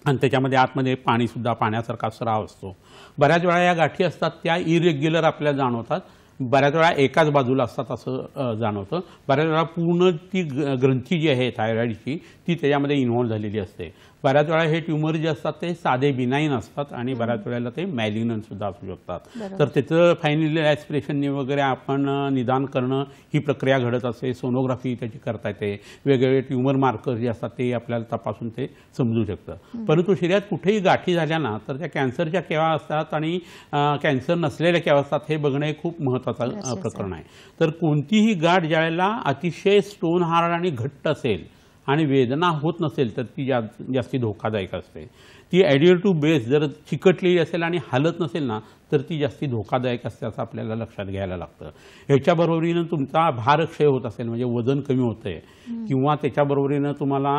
आणि त्याच्यामध्ये आतमध्ये पाणीसुद्धा, पाण्यासारखा स्राव असतो. बऱ्याच वेळा या गाठी असतात त्या इरेग्युलर आपल्याला जाणवतात. बऱ्याच वेळा एकाच बाजूला असतात असं जाणवतं. बऱ्याच वेळा पूर्ण ती ग्रंथी जी आहे थायरॉइडची ती त्याच्यामध्ये इन्व्हॉल्व झालेली असते. बऱ्याच वेळा हे ट्यूमर जे असतात ते साधे बिनाईन असतात आणि बऱ्याच वेळेला ते मॅलिग्नंट सुद्धा असू शकतात. तर त्याचं फायनली ॲस्पिरेशनने वगैरे आपण निदान करणं ही प्रक्रिया घडत असते. सोनोग्राफी त्याची करता येते. वेगवेगळे ट्यूमर मार्कर जे असतात ते आपल्याला तपासून ते समजू शकतं. परंतु शरीरात कुठेही गाठी झाल्या ना तर त्या कॅन्सरच्या केव्हा असतात आणि कॅन्सर नसलेल्या केव्हा असतात हे बघणं हे खूप महत्त्वाचं प्रकरण आहे. तर कोणतीही गाठ ज्यावेळेला अतिशय स्टोन हार्ड आणि घट्ट असेल आणि वेदना होत नसेल तर ती जास्ती धोकादायक असते. ती ॲडियर टू बेस जर चिकटलेली असेल आणि हालत नसेल ना तर ती जास्ती धोकादायक असते असं आपल्याला लक्षात घ्यायला लागतं. ह्याच्याबरोबरीनं तुमचा भारक्षय होत असेल म्हणजे वजन कमी होतं आहे, किंवा त्याच्याबरोबरीनं तुम्हाला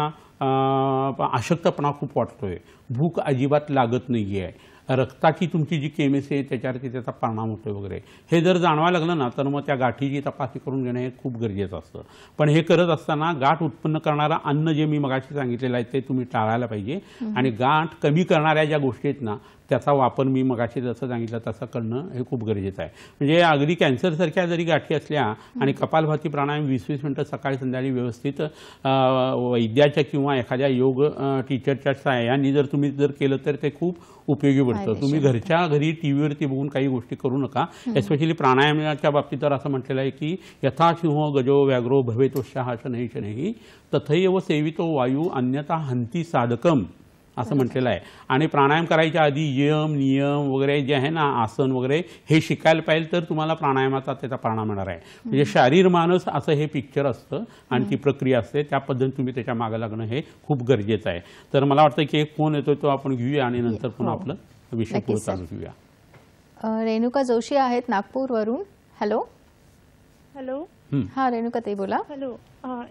अशक्तपणा खूप वाटतोय, भूक अजिबात लागत नाही आहे, रक्ताची तुमची जी केमिस्ट्री आहे त्याच्यावरती त्याचा परिणाम होतो वगैरे, हे जर जाणवायला लागलं ना तर मग त्या गाठीची तपासणी करून घेणं हे खूप गरजेचं असतं. पण हे करत असताना गाठ उत्पन्न करणारं अन्न जे मी मगाशी सांगितलेलं आहे ते तुम्ही टाळायला पाहिजे. आणि गाठ कमी करणाऱ्या ज्या गोष्टी आहेत ना त्याचा वापर मी मगाशी जसं सांगितलं तसं करणं हे खूप गरजेचं आहे. म्हणजे अगदी कॅन्सरसारख्या जरी गाठी असल्या आणि कपालभाती प्राणायाम 20-20 मिनटं सकाळी संध्याकाळी व्यवस्थित वैद्याच्या किंवा एखाद्या योग टीचरच्या सहाय्याने जर तुम्ही केलं तर ते खूप उपयोगी पडतं. तुम्ही घरच्या घरी टीव्हीवरती बघून काही गोष्टी करू नका. एस्पेशली प्राणायामाच्या बाबतीत तर असं म्हटलेलं आहे की यथा सिंह गजो व्याघ्रो भवेतो शनैः शनैः तथैव सेवितो वायू अन्यथा हंती साधकम असं म्हटलेलं आहे. आणि प्राणायाम करायच्या आधी यम नियम वगैरे जे आहे ना, आसन वगैरे हे शिकायला पाहिजे, तर तुम्हाला प्राणायामाचा त्याचा परिणाम होणार आहे. म्हणजे शारीर मानस असं हे पिक्चर असतं आणि ती प्रक्रिया असते, त्या पद्धतीने तुम्ही त्याच्या मागे लागणं हे खूप गरजेचं आहे. तर मला वाटतं की एक फोन येतो तो आपण घेऊया आणि नंतर पुन्हा आपलं विषय पुढे चालू ठेवूया. रेणुका जोशी आहेत नागपूरवरून. हॅलो. हॅलो. हा रेणुका ताई बोला. हॅलो.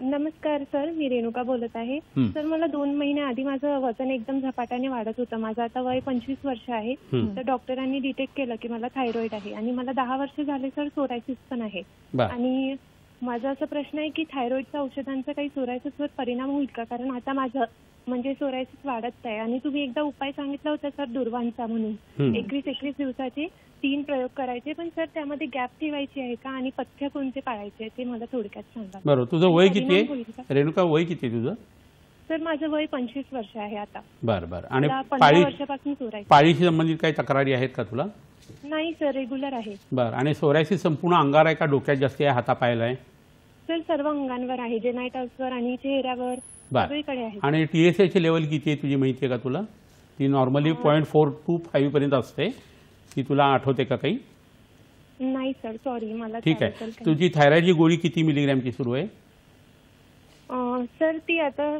नमस्कार सर, मी रेणुका बोलत आहे. सर मला 2 महिन्याआधी माझं वजन एकदम झपाट्याने वाढत होतं. माझं आता वय 25 वर्ष आहे. तर डॉक्टरांनी डिटेक्ट केलं की मला थायरॉइड आहे आणि मला 10 वर्ष झाले सर सोरायसिस पण आहे. आणि माझा असा प्रश्न आहे की थायरॉइडच्या औषधांचा काही सोरायसिसवर परिणाम होईल का? कारण आता माझं म्हणजे सोरायसिस वाढत आहे आणि तुम्ही एकदा उपाय सांगितला होता सर दुर्वांचा म्हणून 21 दिवसाचे 3 प्रयोग करायचे, पण सर त्यामध्ये गॅप ठेवायची आहे का आणि पथ्य कोणते पाळायचे ते मला थोडक्यात सांगा. बरोबर. तुझं वय किती आहे रेणुका? वय किती आहे तुझं? सर माझं वय 25 वर्ष आहे आता. बरं बरं. आणि 15 वर्षापासून सोरायसिस. पाळीशी संबंधित काही तक्रारी आहेत का तुला? नाही सर, रेग्युलर आहे. बरं. आणि सोरायसिस संपूर्ण अंगावर आहे का डोक्यात जास्त आहे, हातापायाला आहे? सर सर्व अंगांवर आहे, जेनायटल्सवर आणि चेहऱ्यावर सगळीकडे आहे. आणि TSH लेवल किती आहे तुझी माहिती आहे का तुला? ती नॉर्मली 0.425 पर्यंत असते. ती तुला आठवते का काही? नाही सर, सॉरी मला. ठीक आहे. तुझी थायरॉइडची गोळी किती मिलीग्रॅमची सुरू आहे? सर ती आता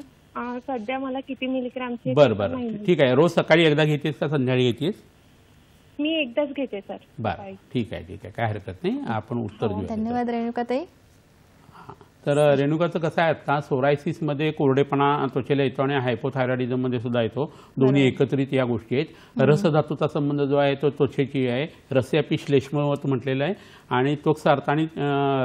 सध्या मला किती मिलीग्रॅमची? बरं बरं, ठीक आहे. रोज सकाळी एकदा घेतेस का संध्याकाळी घेतेस? मी एकदाच घेते सर. बरं, ठीक आहे ठीक आहे, काय हरकत नाही. आपण उत्तर देऊ. धन्यवाद रेणुका ताई. तर रेणुकाचं कसं आहे, आता सोरायसिसमध्ये कोरडेपणा त्वचेला येतो आणि हायपोथायरॉइडिझममध्ये सुद्धा येतो. दोन्ही एकत्रित या गोष्टी आहेत. रसधातूचा संबंध जो आहे तो त्वचेची आहे. रस्यापी श्लेष्मवत म्हटलेलं आहे आणि त्वकसारता आणि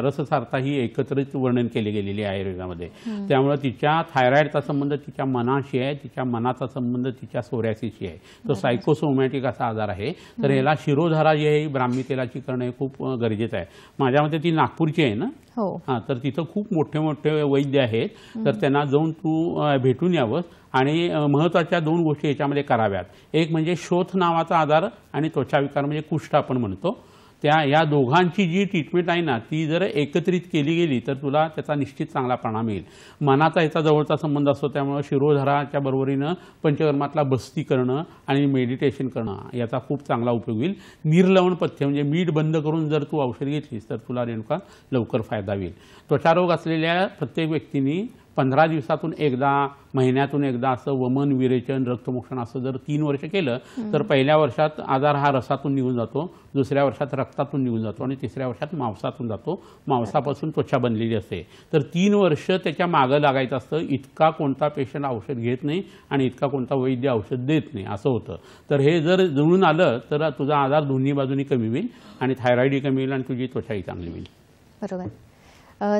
रससारता ही एकत्रित वर्णन केली गेलेली आहे आयुर्वेदामध्ये. त्यामुळे तिच्या थायरॉइडचा संबंध तिच्या मनाशी आहे, तिच्या मनाचा संबंध तिच्या सोरायसिसशी आहे. तो सायकोसोमॅटिक असा आजार आहे. तर याला शिरोधारा जी आहे ब्राह्मी तेलाची करणं हे खूप गरजेचं आहे. माझ्या मते ती नागपूरची आहे ना? हो. हां, तर तिथं खूप मोठे मोठे वैद्य आहेत. तर त्यांना जाऊन तू भेटून यावं. आणि महत्त्वाच्या 2 गोष्टी याच्यामध्ये कराव्यात. एक म्हणजे शोथ नावाचा आजार आणि त्वचाविकार म्हणजे कुष्ठ आपण म्हणतो. या दोघांची जी ट्रीटमेंट आहे ना, ती जर एकत्रित केली गेली तर तुला त्याचा निश्चित चांगला परिणाम येईल. मनाचा याचा जवळचा संबंध असतो, त्यामुळे शिरोधाराच्या बरोबरीनं पंचकर्मातला बस्ती करणं आणि मेडिटेशन करणं याचा खूप चांगला उपयोग होईल. निर्लवण पथ्य म्हणजे मीठ बंद करून जर तू औषध घेतलीस तर तुला रेणुका लवकर फायदा होईल. त्वचारोग असलेल्या प्रत्येक व्यक्तींनी 15 दिवसातून एकदा, महिन्यातून एकदा असं वमन, विरेचन, रक्तमोक्षण असं जर 3 वर्ष केलं तर पहिल्या वर्षात आजार हा रसातून निघून जातो, दुसऱ्या वर्षात रक्तातून निघून जातो आणि तिसऱ्या वर्षात मांसातून जातो. मांसापासून त्वचा बनलेली असते. तर 3 वर्ष त्याच्या मागं लागायचं असतं. इतका कोणता पेशंट औषध घेत नाही आणि इतका कोणता वैद्य औषध देत नाही असं होतं. तर हे जर जुळून आलं तर तुझा आजार दोन्ही बाजूनी कमी होईल आणि थायरॉइडही कमी होईल आणि तुझी त्वचाही चांगली होईल. बरोबर.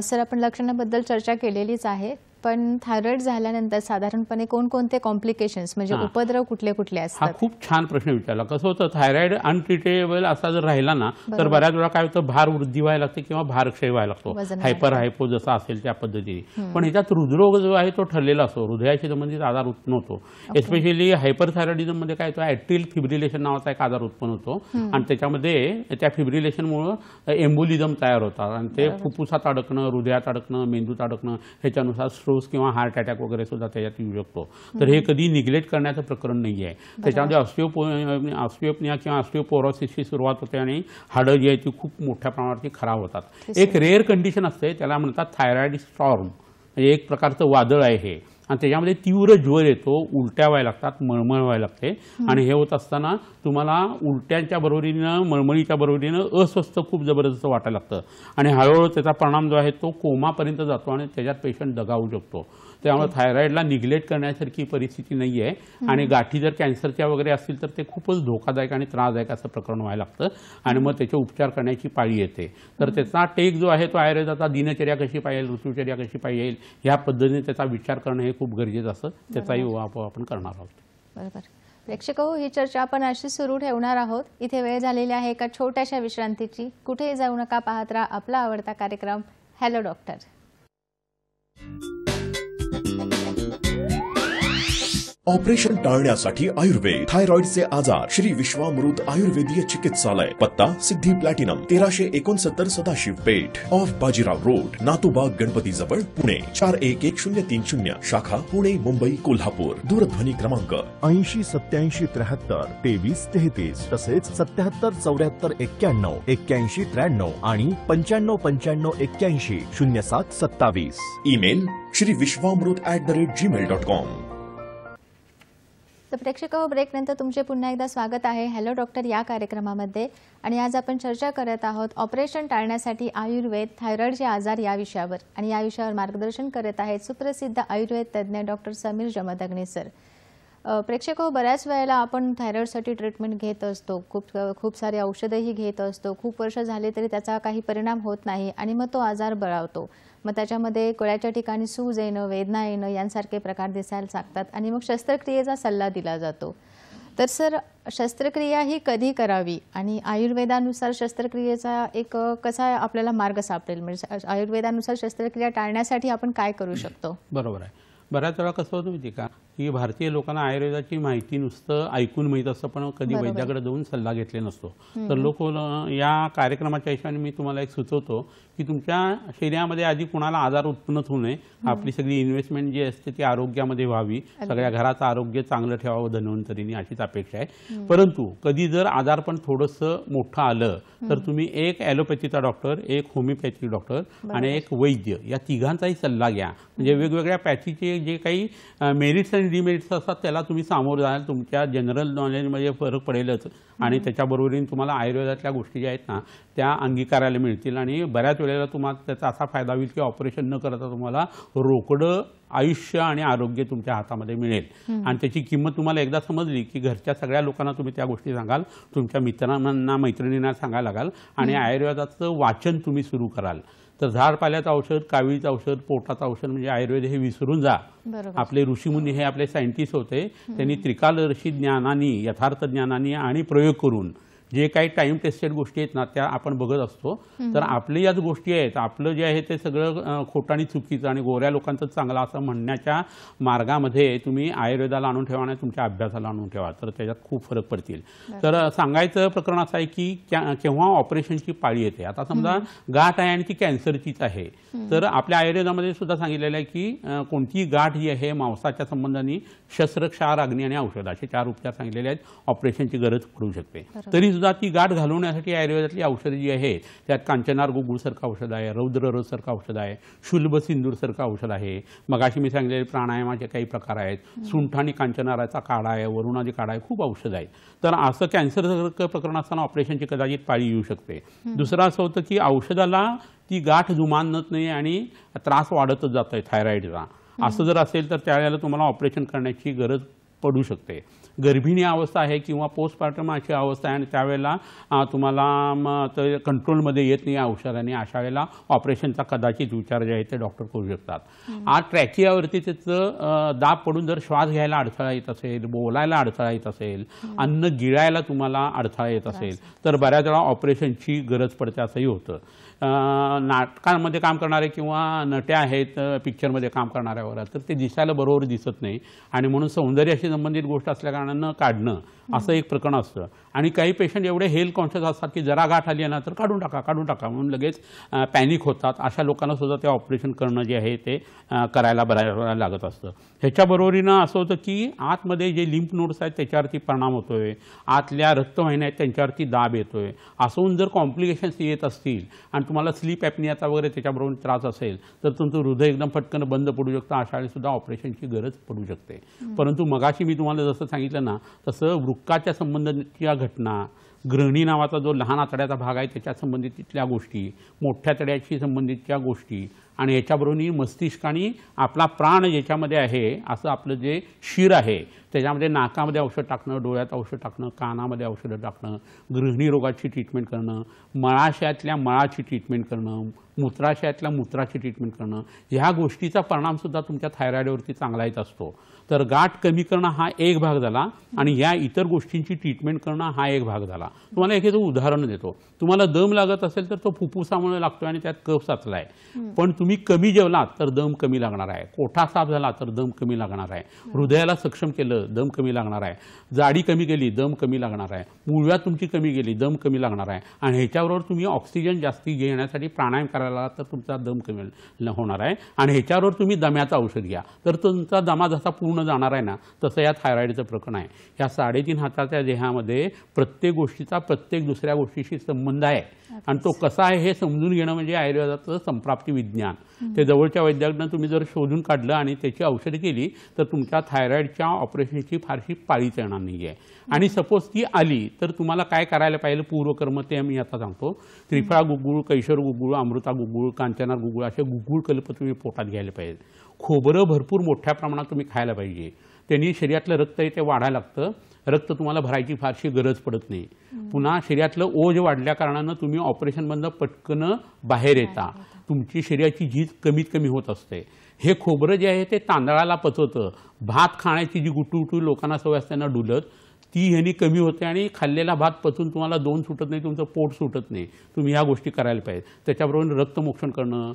सर आपण लक्षणाबद्दल चर्चा केलेलीच आहे, पण थायरॉइड झाल्यानंतर साधारणपणे कोणकोणते कॉम्प्लिकेशन्स म्हणजे उपद्रव कुठले कुठले असतात? हा खूप छान प्रश्न विचारला. कसं होतं, थायरॉइड अनट्रीटेबल असा जर राहिला ना तर बऱ्याच वेळा काय होतं, भार वृद्धी व्हायला लागते किंवा भारक्षय व्हायला लागतो. हायपो जसा असेल त्या पद्धतीने. पण ह्याच्यात हृदरोग जो आहे तो ठरलेला असतो, हृदयाशी संबंधित आजार उत्पन्न होतो. एस्पेशली हायपरथायरॉइडिझम मध्ये काय होतं, ॲट्रियल फिब्रिलेशन नावाचा एक आजार उत्पन्न होतो आणि त्याच्यामध्ये त्या फिब्रिलेशनमुळं एम्बोलिझम तयार होतात आणि ते फुफ्फुसात अडकणं, हृदयात अडकणं, मेंदूत अडकणं, ह्याच्यानुसार स्ट्रोक किंवा हार्ट अटॅक वगैरे सुद्धा त्याच्यात येऊ शकतो. तर हे कधी निग्लेक्ट करण्याचं प्रकरण नाही आहे. त्याच्यामध्ये ऑस्टिओपनिया किंवा ऑस्टिओपोरोसिसची सुरुवात होते आणि हाडं जी आहे ती खूप मोठ्या प्रमाणावरती खराब होतात. एक रेअर कंडिशन असते, त्याला म्हणतात थायरॉइड स्टॉर्म. म्हणजे एक प्रकारचं वादळ आहे हे आणि त्याच्यामध्ये तीव्र ज्वर येतो, उलट्या व्हायला लागतात, मळमळ व्हायला लागते आणि हे होत असताना तुम्हाला उलट्यांच्या बरोबरीनं, मळमळीच्या बरोबरीनं अस्वस्थ खूप जबरदस्त वाटायला लागतं आणि हळूहळू त्याचा परिणाम जो आहे तो कोमापर्यंत जातो आणि त्याच्यात पेशंट दगावू शकतो. त्यामुळे थायरॉइडला निग्लेक्ट करण्यासारखी परिस्थिती नाही आहे आणि गाठी जर कॅन्सरच्या वगैरे असतील तर ते खूपच धोकादायक आणि त्रासदायक असं प्रकरण व्हायला लागतं आणि मग त्याचे उपचार करण्याची पाळी येते. तर त्याचा टेक जो आहे तो आयुर्वेदाचा दिनचर्या कशी पाहिजे, ऋतुचर्या कशी पाहिजे ह्या पद्धतीने त्याचा विचार करणं हे खूप गरजेचं असतं. त्याचाही वापर आपण करणार आहोत. बरोबर. प्रेक्षक हो, ही चर्चा आपण अशी सुरू ठेवणार आहोत. इथे वेळ झालेली आहे एका छोट्याशा विश्रांतीची. कुठेही जाऊ नका, पाहत राहा आपला आवडता कार्यक्रम हॅलो डॉक्टर. ऑपरेशन टाळण्यासाठी आयुर्वेद थायरॉइडचे आजार श्री विश्वामृत आयुर्वेदीय चिकित्सालय पत्ता Siddhi Platinum 1369 Sadashiv Peth off Bajirao road Natubag Ganpati जवळ पुणे 411030 शाखा पुणे मुंबई कोल्हापूर दूरध्वनी क्रमांक 808773 तसेच 777491 आणि 959581 ईमेल shriviswamrut@gmail.com. तर प्रेक्षक हो, ब्रेकनंतर तुमचे पुन्हा एकदा स्वागत आहे हॅलो डॉक्टर या कार्यक्रमामध्ये. आणि आज आपण चर्चा करत आहोत ऑपरेशन टाळण्यासाठी आयुर्वेद थायरॉइडचे आजार या विषयावर. आणि या विषयावर मार्गदर्शन करत आहेत सुप्रसिद्ध आयुर्वेद तज्ज्ञ डॉक्टर समीर जमदग्नी सर. प्रेक्षक हो, बऱ्याच वेळेला आपण थायरॉइडसाठी ट्रीटमेंट घेत असतो, खूप सारे औषधंही घेत असतो, खूप वर्ष झाले तरी त्याचा काही परिणाम होत नाही आणि मग तो आजार बळावतो. मग त्याच्यामध्ये कोळ्याच्या ठिकाणी सूज येणं, वेदना येणं यांसारखे प्रकार दिसायला लागतात आणि मग शस्त्रक्रियेचा सल्ला दिला जातो. तर सर, शस्त्रक्रिया ही कधी करावी आणि आयुर्वेदानुसार शस्त्रक्रियेचा एक कसा आपल्याला मार्ग सापडेल, म्हणजे आयुर्वेदानुसार शस्त्रक्रिया टाळण्यासाठी आपण काय करू शकतो? बरोबर आहे. बऱ्याच वेळा कसं होतं माहिती का, की भारतीय लोकांना आयुर्वेदाची माहिती नुसतं ऐकून माहीत असतं, पण कधी वैद्याकडे जाऊन सल्ला घेतले नसतो. तर लोक या कार्यक्रमाच्या हिशोबाने मी तुम्हाला एक सुचवतो की तुमच्या शरीरामध्ये आधी कुणाला आजार उत्पन्न होऊ नये, आपली सगळी इन्व्हेस्टमेंट जी असते ती आरोग्यामध्ये व्हावी, सगळ्या घराचं आरोग्य चांगलं ठेवावं धन्वंतरीने, अशीच अपेक्षा आहे. परंतु कधी जर आजारपण थोडंसं मोठं आलं तर तुम्ही एक ॲलोपॅथीचा डॉक्टर, एक होमिओपॅथिक डॉक्टर आणि एक वैद्य या तिघांचाही सल्ला घ्या. म्हणजे वेगवेगळ्या पॅथीचे जे काही मेरिट्स आणि डिमेरिट्स असतात त्याला तुम्ही सामोरं जाल, तुमच्या जनरल नॉलेजमध्ये फरक पडेलच आणि त्याच्याबरोबरीने तुम्हाला आयुर्वेदातल्या गोष्टी ज्या आहेत ना त्या अंगीकारायला मिळतील. आणि बऱ्याच वेळेला तुम्हाला त्याचा असा फायदा होईल की ऑपरेशन न करता तुम्हाला रोकडं आयुष्य आणि आरोग्य तुमच्या हातामध्ये मिळेल. आणि त्याची किंमत तुम्हाला एकदा समजली की घरच्या सगळ्या लोकांना तुम्ही त्या गोष्टी सांगाल, तुमच्या मित्रांना मैत्रिणींना सांगायला लागाल आणि आयुर्वेदाचं वाचन तुम्ही सुरू कराल. तर झाडपाल्याचं औषध, कावीळीचं औषध, पोटाचं औषध म्हणजे आयुर्वेद हे विसरून जा. आपले ऋषीमुनी हे आपले सायंटिस्ट होते, त्यांनी त्रिकालदर्शी ज्ञानाने, यथार्थ ज्ञानाने आणि प्रयोग करून जे काही टाइम टेस्टेड गोष्टी आहेत ना त्या आपण बघत असतो. तर आपले याच गोष्टी आहेत, आपलं जे आहे ते सगळं खोटं आणि चुकीचं आणि गोऱ्या लोकांचं चांगलं असं म्हणण्याच्या मार्गामध्ये तुम्ही आयुर्वेदाला आणून ठेवा आणि तुमच्या अभ्यासाला आणून ठेवा, तर त्याच्यात खूप फरक पडतील. तर सांगायचं प्रकरण असं आहे की केव्हा ऑपरेशनची पाळी येते. आता समजा गाठ आहे आणि ती कॅन्सरचीच आहे, तर आपल्या आयुर्वेदामध्ये सुद्धा सांगितलेलं आहे की कोणतीही गाठ जी आहे मांसाच्या संबंधाने शस्त्र, क्षार, अग्नी आणि औषध असे 4 उपचार सांगितलेले आहेत. ऑपरेशनची गरज पडू शकते. तरी सुद्धा ती गाठ घालवण्यासाठी आयुर्वेदातली औषधं जी आहेत त्यात कांचनार गुगुळसारखं औषध आहे, रौद्ररसारखं औषध आहे, शुल्ब सिंदूरसारखं औषध आहे, मगाशी मी सांगितलेले प्राणायामाचे काही प्रकार आहेत, सुंठ आणि कांचनाराचा काढा आहे, वरुणाची काढा आहे, खूप औषध आहेत. तर असं कॅन्सरसारखं प्रकरण असताना ऑपरेशनची कदाचित पाळी येऊ शकते. दुसरं असं होतं की औषधाला ती गाठ जुमानत नाही आणि त्रास वाढतच जातोय थायरॉइडचा. असं जर असेल तर त्यावेळेला तुम्हाला ऑपरेशन करण्याची गरज पडू शकते. गर्भिणी अवस्था आहे किंवा पोस्टपार्टम अशी अवस्था आहे आणि त्यावेळेला तुम्हाला कंट्रोलमध्ये येत नाही औषधाने, अशा वेळेला ऑपरेशनचा कदाचित विचार जे आहे ते डॉक्टर करू शकतात. आज ट्रॅकियावरती त्याचं दाब पडून जर श्वास घ्यायला अडथळा येत असेल, बोलायला अडथळा येत असेल, अन्न गिळायला तुम्हाला अडथळा येत असेल तर बऱ्याच वेळा ऑपरेशनची गरज पडते असंही होतं. नाटकांमध्ये काम करणारे किंवा नट्या आहेत, पिक्चरमध्ये काम करणाऱ्या वगैरे, तर ते दिसायला बरोबर दिसत नाही आणि म्हणून सौंदर्याशी संबंधित गोष्ट असल्याकारणानं काढणं असं एक प्रकरण असतं. आणि काही पेशंट एवढे हेल्थ कॉन्शियस असतात की जरा गाठ आली ना तर काढून टाका म्हणून लगेच पॅनिक होतात. अशा लोकांना सुद्धा ते ऑपरेशन करणं जे आहे ते करायला बऱ्याच वेळा लागत असतं. ह्याच्याबरोबरीनं असं होतं की आतमध्ये जे लिम्फ नोड्स आहेत त्याच्यावरती परिणाम होतोय, आतल्या रक्तवाहिन्या आहेत त्यांच्यावरती दाब येतोय. असं जर कॉम्प्लिकेशन्स येत असतील आणि तुम्हाला स्लीप ॲपनियाचा वगैरे त्याच्याबरोबर त्रास असेल तर तुमचं हृदय एकदम फटकन बंद पडू शकतं. अशा वेळी सुद्धा ऑपरेशनची गरज पडू शकते. परंतु मगाशी मी तुम्हाला जसं सांगितलं ना तसं वृक्काच्या संबंधितच्या घटना, ग्रहणी नावाचा जो लहान आतड्याचा भाग आहे त्याच्या संबंधितल्या गोष्टी, मोठ्या तड्याशी संबंधितच्या गोष्टी आणि याच्याबरोबर मस्तिष्क आणि आपला प्राण ज्याच्यामध्ये आहे असं आपलं जे शिर आहे त्याच्यामध्ये नाकामध्ये औषध टाकणं, डोळ्यात औषध टाकणं, कानामध्ये औषधं टाकणं, गृहिणी रोगाची ट्रीटमेंट करणं, मळाशयातल्या मळाची ट्रीटमेंट करणं, मूत्राशयातल्या मूत्राची ट्रीटमेंट करणं, ह्या गोष्टीचा परिणामसुद्धा तुमच्या थायरॉइडवरती चांगला येत असतो. तर गाठ कमी करणं हा एक भाग झाला आणि या इतर गोष्टींची ट्रीटमेंट करणं हा एक भाग झाला. तुम्हाला एक उदाहरण देतो. तुम्हाला दम लागत असेल तर तो फुफ्फुसामुळे लागतो आणि त्यात कफ साचला आहे, पण तुम्ही कमी जेवलात तर दम कमी लागणार आहे, कोठा साफ झाला तर दम कमी लागणार आहे, हृदयाला सक्षम केलं दम कमी लागणार आहे, जाडी कमी केली दम कमी लागणार आहे, मूळव्याध तुमची कमी गेली दम कमी लागणार आहे, आणि ह्याच्याबरोबर तुम्ही ऑक्सिजन जास्ती घेण्यासाठी प्राणायाम करायला तर तुमचा दम कमी होणार आहे, आणि ह्याच्याबरोबर तुम्ही दम्याचं औषध घ्या तर तुमचा दमा जसा पूर्ण जाणार आहे ना, तसं या थायरॉईडचं प्रकरण आहे. या 3.5 हाताच्या देहामध्ये प्रत्येक गोष्टीचा प्रत्येक दुसऱ्या गोष्टीशी संबंध आहे, आणि तो कसा आहे हे समजून घेणं म्हणजे आयुर्वेदाचं संप्राप्ती विज्ञान. ते जवळच्या वैद्याकडनं तुम्ही जर शोधून काढलं आणि त्याची औषधं केली तर तुमच्या थायरॉईडच्या ऑपरेशनची फारशी पाळीच येणार नाही आहे. आणि सपोज ती आली तर तुम्हाला काय करायला पाहिजे पूर्वकर्म ते मी आता सांगतो. त्रिफळा गुगुळ, कैशोर गुगुळ, अमृता गुगुळ, कांचनार गुगुळ असे गुगुळ कल्प तुम्ही पोटात घ्यायला पाहिजे. खोबरं भरपूर मोठ्या प्रमाणात तुम्ही खायला पाहिजे. त्यांनी शरीरातलं रक्त आहे ते वाढायला लागतं. रक्त तुम्हाला भरायची फारशी गरज पडत नाही. पुन्हा शरीरातलं ओझ वाढल्या कारणानं तुम्ही ऑपरेशनमधनं पटकन बाहेर येता. तुमची शरीराची झीज कमीत कमी होत असते. हे खोबरं जे आहे ते तांदळाला पचवतं. भात खाण्याची जी गुटू लोकांना सवय असते ना डुलत, ती ह्यानी कमी होते आणि खाल्लेला भात पचून तुम्हाला दोन सुटत नाही, तुमचं पोट सुटत नाही. तुम्ही ह्या गोष्टी करायला पाहिजे. त्याच्याबरोबर रक्तमोक्षण करणं,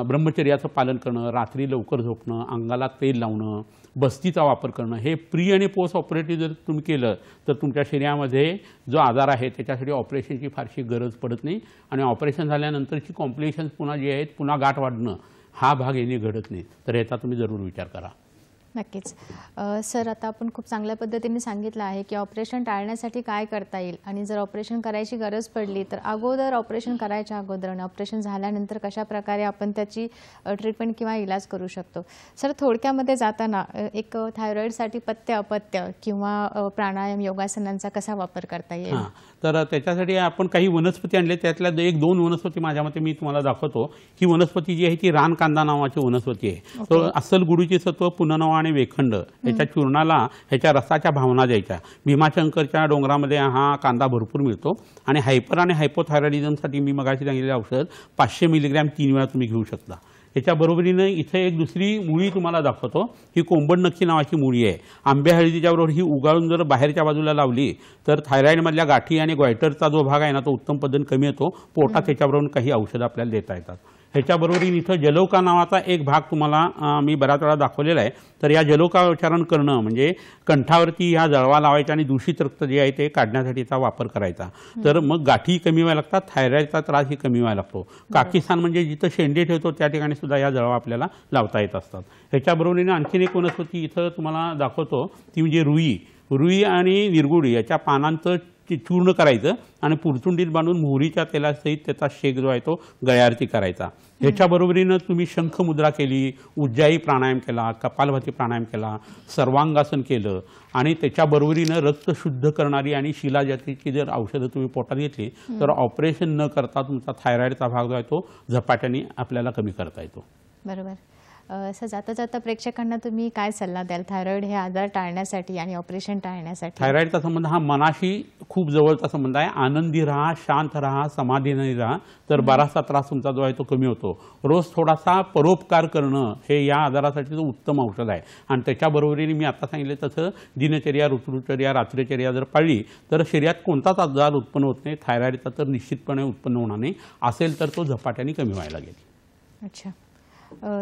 ब्रह्मचर्याचं पालन करणं, रात्री लवकर झोपणं, अंगाला तेल लावणं, बस्तीचा वापर करणं, हे प्री आणि पोस्ट ऑपरेटिव्ह जर तुम्ही केलं तर तुमच्या शरीरामध्ये जो आजार आहे त्याच्यासाठी ऑपरेशनची फारशी गरज पडत नाही. आणि ऑपरेशन झाल्यानंतरची कॉम्प्लिकेशन्स पुन्हा जे आहेत, पुन्हा गाठ वाढणं, हा भाग याने घडत नाही. तर याचा तुम्ही जरूर विचार करा. नक्कीच. सर, आता आपण खूप चांगल्या पद्धतीने सांगितलं आहे की ऑपरेशन टाळण्यासाठी काय करता येईल, आणि जर ऑपरेशन करायची गरज पडली तर अगोदर ऑपरेशन करायच्या अगोदर आणि ऑपरेशन झाल्यानंतर कशा प्रकारे आपण त्याची ट्रीटमेंट किंवा इलाज करू शकतो. सर, थोडक्यामध्ये जाताना एक थायरॉईडसाठी पथ्य अपथ्य किंवा प्राणायाम योगासनांचा कसा वापर करता येईल? तर त्याच्यासाठी आपण काही वनस्पती आणले. त्यातल्या 1-2 वनस्पती माझ्या मते मी तुम्हाला दाखवतो. ही वनस्पती जी आहे ती रानकांदा नावाची वनस्पती आहे. तर अस्सल गुडूची सत्व, पुनर्नवा आणि वेखंड याच्या चूर्णाला ह्याच्या रसाच्या भावना द्यायच्या. भीमाशंकरच्या डोंगरामध्ये हा कांदा भरपूर मिळतो. आणि हायपर आणि हायपोथायरॉइडिझमसाठी मी मगाशी सांगितलेलं औषध 500 मिलीग्रॅम 3 वेळा तुम्ही घेऊ शकता. याच्या बरोबरीनं इथे एक दुसरी मुळी तुम्हाला दाखवतो. ही कोंबड नक्षी नावाची मुळी आहे. आंब्या हळदीच्या बरोबर ही उगाळून जर बाहेरच्या बाजूला लावली तर थायरॉईडमधल्या गाठी आणि गॉयटरचा जो भाग आहे ना, तो उत्तम पद्धतीने कमी येतो. पोटात त्याच्याबरोबर काही औषधं आपल्याला देता येतात. ह्याच्याबरोबरीने इथं जलौका नावाचा एक भाग तुम्हाला मी बऱ्याच वेळा दाखवलेला आहे. तर या जलौका उच्चारण करणं म्हणजे कंठावरती ह्या जळवा लावायचा आणि दूषित रक्त जे आहे ते काढण्यासाठीचा वापर करायचा. तर मग गाठी कमी व्हायला लागतात, थायरॉईडचा त्रासही कमी व्हायला लागतो. काकीस्थान म्हणजे जिथं शेंडे ठेवतो त्या ठिकाणी सुद्धा या जळवा आपल्याला लावता येत असतात. ह्याच्याबरोबरीने आणखीन एक वनस्पती इथं तुम्हाला दाखवतो, ती म्हणजे रुई आणि निरगुडी याच्या पानांचं चूर्ण करायचं आणि पुरचुंडीत बांधून मोहरीच्या तेलासहित त्याचा शेक जो आहे तो गळ्याआरती करायचा. ह्याच्याबरोबरीनं तुम्ही शंख मुद्रा केली, उज्जाई प्राणायाम केला, कपालभाती प्राणायाम केला, सर्वांगासन केलं, आणि त्याच्याबरोबरीनं रक्त शुद्ध करणारी आणि शिलाजातीची जर औषधं तुम्ही पोटात घेतली तर ऑपरेशन न करता तुमचा थायरॉईडचा भाग जो आहे तो झपाट्याने आपल्याला कमी करता येतो. बरोबर. सर, जाता जाता प्रेक्षकांना तुम्ही काय सल्ला द्याल थायरॉईड हे आजार टाळण्यासाठी आणि ऑपरेशन टाळण्यासाठी? थायरॉईडचा संबंध हा मनाशी खूप जवळचा संबंध आहे. आनंदी राहा, शांत राहा, समाधानी राहा, तर बराचसा त्रास तुमचा जो आहे तो कमी होतो. रोज थोडासा परोपकार करणं हे या आजारासाठी उत्तम औषध आहे. आणि त्याच्याबरोबरीने मी आता सांगितलं तसं दिनचर्या, ऋतुचर्या, रात्रीचर्या जर पाळली तर शरीरात कोणताच आजार उत्पन्न होत नाही. थायरॉईडचा तर निश्चितपणे उत्पन्न होणार नाही. असेल तर तो झपाट्याने कमी व्हायला लागेल. अच्छा.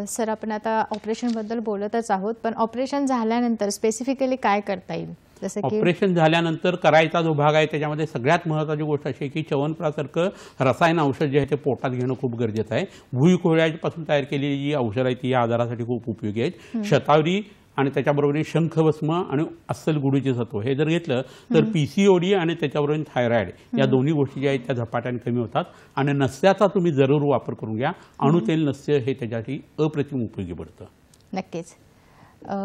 सर, आपण आता ऑपरेशनबद्दल बोलतच आहोत, पण ऑपरेशन झाल्यानंतर स्पेसिफिकली काय करता येईल? जसं की ऑपरेशन झाल्यानंतर करायचा जो भाग आहे त्याच्यामध्ये सगळ्यात महत्त्वाची गोष्ट अशी आहे की च्यवनप्रासारखं रसायन औषध जे आहे ते पोटात घेणं खूप गरजेचं आहे. भुईकोळ्यापासून तयार केलेली जी औषधं आहेत ती या आजारासाठी खूप उपयोगी आहेत. शतावरी आणि त्याच्याबरोबर शंखभस्म आणि अस्सल गुडूचे सत्व हे जर घेतलं तर PCOD आणि त्याच्याबरोबर थायरॉईड या दोन्ही गोष्टी ज्या आहेत त्या झपाट्याने कमी होतात. आणि नस्याचा तुम्ही जरूर वापर करून घ्या. अणुतेल नस्य हे त्याच्यासाठी अप्रतिम उपयोगी पडतं. नक्कीच.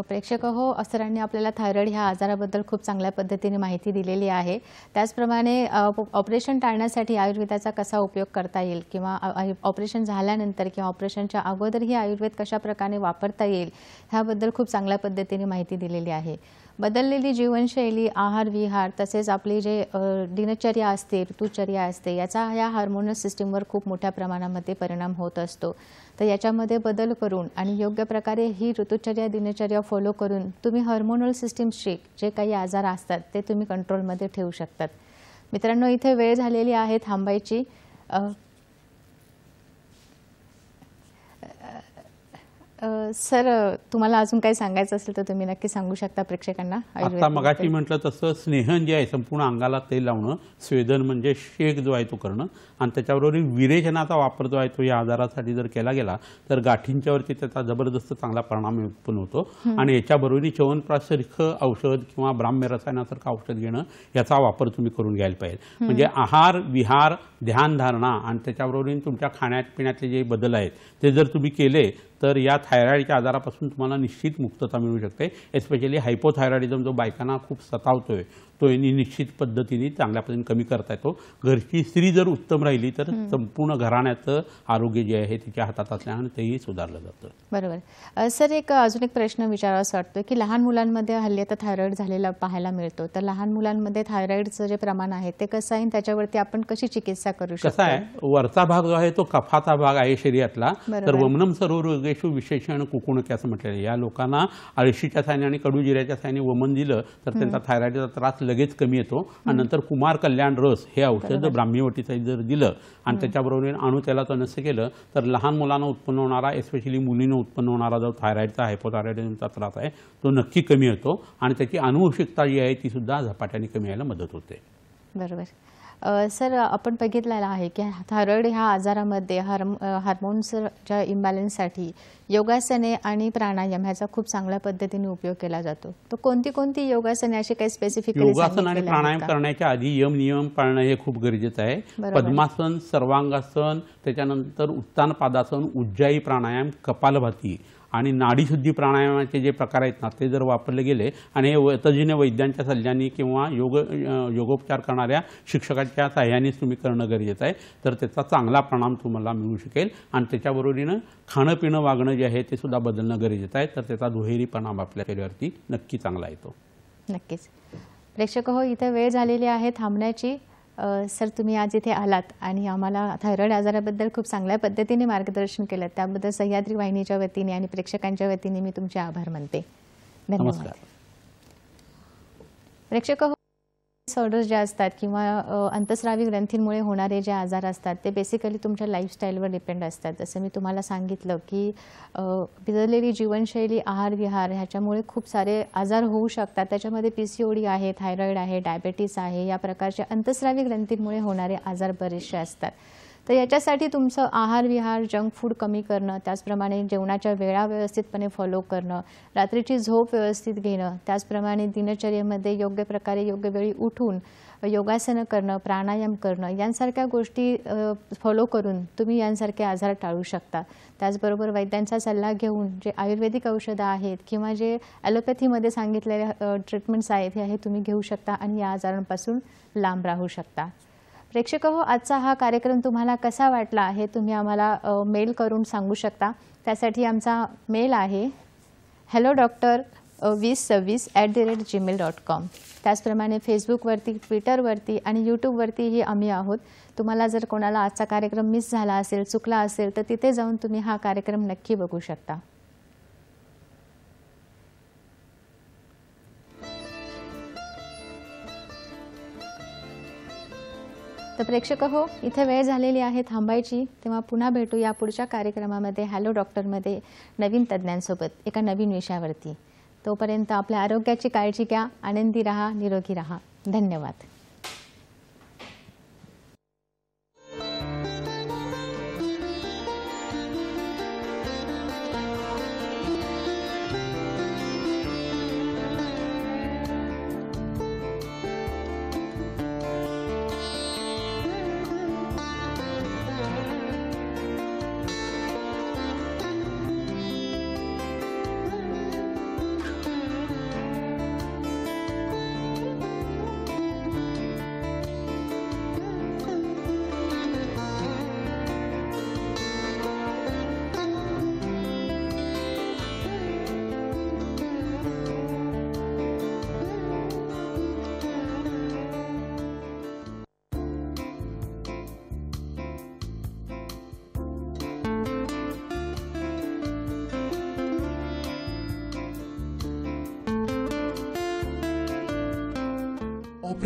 प्रेक्षक हो, सरांनी आपल्याला थायरॉईड ह्या आजाराबद्दल खूप चांगल्या पद्धतीने माहिती दिलेली आहे. त्याचप्रमाणे ऑपरेशन टाळण्यासाठी आयुर्वेदाचा कसा उपयोग करता येईल किंवा ऑपरेशन झाल्यानंतर किंवा ऑपरेशनच्या अगोदरही आयुर्वेद कशा प्रकारे वापरता येईल ह्याबद्दल खूप चांगल्या पद्धतीने माहिती दिलेली आहे. बदललेली जीवनशैली, आहार विहार तसेच आपली जे दिनचर्या असते, ऋतुचर्या असते, याचा या हार्मोनल सिस्टीमवर खूप मोठ्या प्रमाणामध्ये परिणाम होत असतो. तर याच्यामध्ये बदल करून आणि योग्य प्रकारे ही ऋतुचर्या, दिनचर्या फॉलो करून तुम्ही हार्मोनल सिस्टीमचे जे काही आजार असतात ते तुम्ही कंट्रोलमध्ये ठेवू शकतात. मित्रांनो, इथे वेळ झालेली आहे थांबायची. सर तुम्हाला अजून काही सांगायचं असेल तर तुम्ही नक्की सांगू शकता प्रेक्षकांना. आता मगाशी म्हटलं तसं स्नेहन जे आहे संपूर्ण अंगाला तेल लावणं, स्वेदन म्हणजे शेक जो आहे तो करणं आणि त्याच्याबरोबर विरेचनाचा वापर जो आहे तो या आजारासाठी जर केला गेला तर गाठींच्यावरती त्याचा जबरदस्त चांगला परिणाम उत्पन्न होतो. आणि याच्याबरोबर च्यवनप्राशसारखं औषध किंवा ब्राह्म्य रसायनासारखं औषध घेणं याचा वापर तुम्ही करून घ्यायला पाहिजे. म्हणजे आहार विहार ध्यानधारणा आणि त्याच्याबरोबर तुमच्या खाण्यात पिण्यातले जे बदल आहेत ते जर तुम्ही केले तर या थायरॉईडच्या आजारापासून तुम्हाला निश्चित मुक्तता मिळू शकते. एस्पेशली हायपोथायरॉइडिझम जो बायकांना खूप सतावतोय तो निश्चित पद्धतीने चांगल्या पद्धतीने कमी करता येतो. घरची स्त्री जर उत्तम राहिली तर संपूर्ण घराण्याचं आरोग्य जे आहे तिच्या हातात असल्याने तेही सुधारलं जातं. बरोबर. सर अजून एक प्रश्न विचारावासा वाटतो की लहान मुलांमध्ये हल्ली आता थायरॉईड झालेला पाहायला मिळतो, तर लहान मुलांमध्ये थायरॉईडचं जे प्रमाण आहे ते कसं आहे, त्याच्यावरती आपण कशी चिकित्सा करू शकतो? कसं आहे, वरचा भाग जो आहे तो कफाचा भाग आहे शरीरातला. तर वमनम सर्वरोगेषु विशेषण कुकुणके असं म्हटलेलं आहे. या लोकांना अळशीच्या साहाय्याने आणि कडूजिऱ्याच्या साहाय्याने वमन दिलं तर त्यांचा थायरॉईडचा त्रास लगेच कमी येतो. आणि नंतर कुमार कल्याण रस हे औषध ब्राह्मीवटीचं जर दिलं आणि त्याच्याबरोबर अणु तेलाचं नसं केलं तर लहान मुलांना उत्पन्न होणारा एस्पेशली मुलींना उत्पन्न होणारा जो थायरॉईडचा हायपोथायरॉइडिझमचा त्रास आहे तो नक्की कमी होतो आणि त्याची अनुवंशिकता जी आहे ती सुद्धा झपाट्याने कमी यायला मदत होते. बरोबर. सर आपण बघितलेलं आहे की थायरॉईड ह्या आजारामध्ये हार्मोन्सच्या इम्बॅलन्ससाठी योगासने आणि प्राणायाम ह्याचा खूप चांगल्या पद्धतीने उपयोग केला जातो. तर कोणती कोणती योगासने अशी काही स्पेसिफिक योगासन आणि प्राणायाम करण्याच्या आधी यम पाळणं हे खूप गरजेचं आहे. पद्मासन, सर्वांगासन, त्याच्यानंतर उत्तान पादासन, उज्जाई प्राणायाम, कपालभाती आणि नाडीशुद्धी प्राणायामाचे जे प्रकार आहेत ना ते जर वापरले गेले आणि हे तज्ज्ञ वैद्यांच्या सल्ल्याने किंवा योगोपचार करणाऱ्या शिक्षकांच्या सहाय्यानेच तुम्ही करणं गरजेचं आहे तर त्याचा चांगला परिणाम तुम्हाला मिळू शकेल. आणि त्याच्याबरोबरीनं खाणं पिणं वागणं जे आहे ते सुद्धा बदलणं गरजेचं आहे तर त्याचा दुहेरी परिणाम आपल्या शरीरावरती नक्की चांगला येतो. नक्कीच. प्रेक्षक हो, इथे वेळ झालेली आहे थांबण्याची. सर तुम्ही आज इथे आलात आणि आम्हाला थायरॉईड आजाराबद्दल खूप चांगल्या पद्धतीने मार्गदर्शन केलं, त्याबद्दल सह्याद्री वाहिनीच्या वतीने आणि प्रेक्षकांच्या वतीने मी तुमचे आभार मानते. धन्यवाद. प्रेक्षक हो, डिसऑर्डर्स जे असतात किंवा अंतस्रावी ग्रंथींमुळे होणारे जे आजार असतात ते बेसिकली तुमच्या लाईफस्टाईलवर डिपेंड असतात. जसं मी तुम्हाला सांगितलं की बिघडलेली जीवनशैली, आहार विहार ह्याच्यामुळे खूप सारे आजार होऊ शकतात. त्याच्यामध्ये PCOD आहे, थायरॉईड आहे, डायबेटीस आहे, या प्रकारचे अंतस्रावी ग्रंथींमुळे होणारे आजार बरेचसे असतात. तर याच्यासाठी तुमचं आहार विहार, जंक फूड कमी करणं, त्याचप्रमाणे जेवणाच्या वेळा व्यवस्थितपणे फॉलो करणं, रात्रीची झोप व्यवस्थित घेणं, त्याचप्रमाणे दिनचर्येमध्ये योग्य प्रकारे योग्य वेळी उठून योगासनं करणं, प्राणायाम करणं यांसारख्या गोष्टी फॉलो करून तुम्ही यांसारखे आजार टाळू शकता. त्याचबरोबर वैद्यांचा सल्ला घेऊन जे आयुर्वेदिक औषधं आहेत किंवा जे ॲलोपॅथीमध्ये सांगितलेल्या ट्रीटमेंट्स आहेत हे तुम्ही घेऊ शकता आणि या आजारांपासून लांब राहू शकता. प्रेक्षक हो, आजचा हा कार्यक्रम तुम्हाला कसा वाटला आहे तुम्ही आम्हाला मेल करून सांगू शकता. त्यासाठी आमचा मेल आहे hello2026@gmail.com. त्याचप्रमाणे फेसबुकवरती, ट्विटरवरती आणि यूट्यूबवरतीही आम्ही आहोत. तुम्हाला जर कोणाला आजचा कार्यक्रम मिस झाला असेल, चुकला असेल तर तिथे जाऊन तुम्ही हा कार्यक्रम नक्की बघू शकता. तर प्रेक्षक हो, इथे वेळ झालेली आहे थांबायची. तेव्हा पुन्हा भेटू या पुढच्या कार्यक्रमामध्ये हॅलो डॉक्टरमध्ये नवीन तज्ज्ञांसोबत एका नवीन विषयावरती. तोपर्यंत आपल्या आरोग्याची काळजी घ्या, आनंदी राहा, निरोगी राहा. धन्यवाद.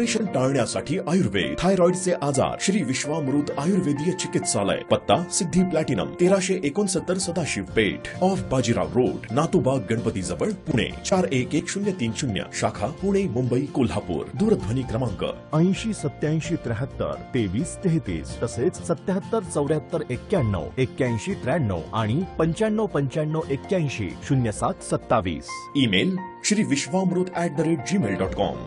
ऑपरेशन टाळण्यासाठी आयुर्वेद थायरॉइडचे आजार श्री विश्वामृत आयुर्वेदीय चिकित्सालय पत्ता Siddhi Platinum 1369 Sadashiv Peth off Bajirao road Natubag Ganpati जवळ पुणे 411030 शाखा पुणे मुंबई कोल्हापूर दूरध्वनी क्रमांक 8087732333 तसेच 777491 आणि 9595810727. ईमेल श्री विश्वामृत@gmail.com.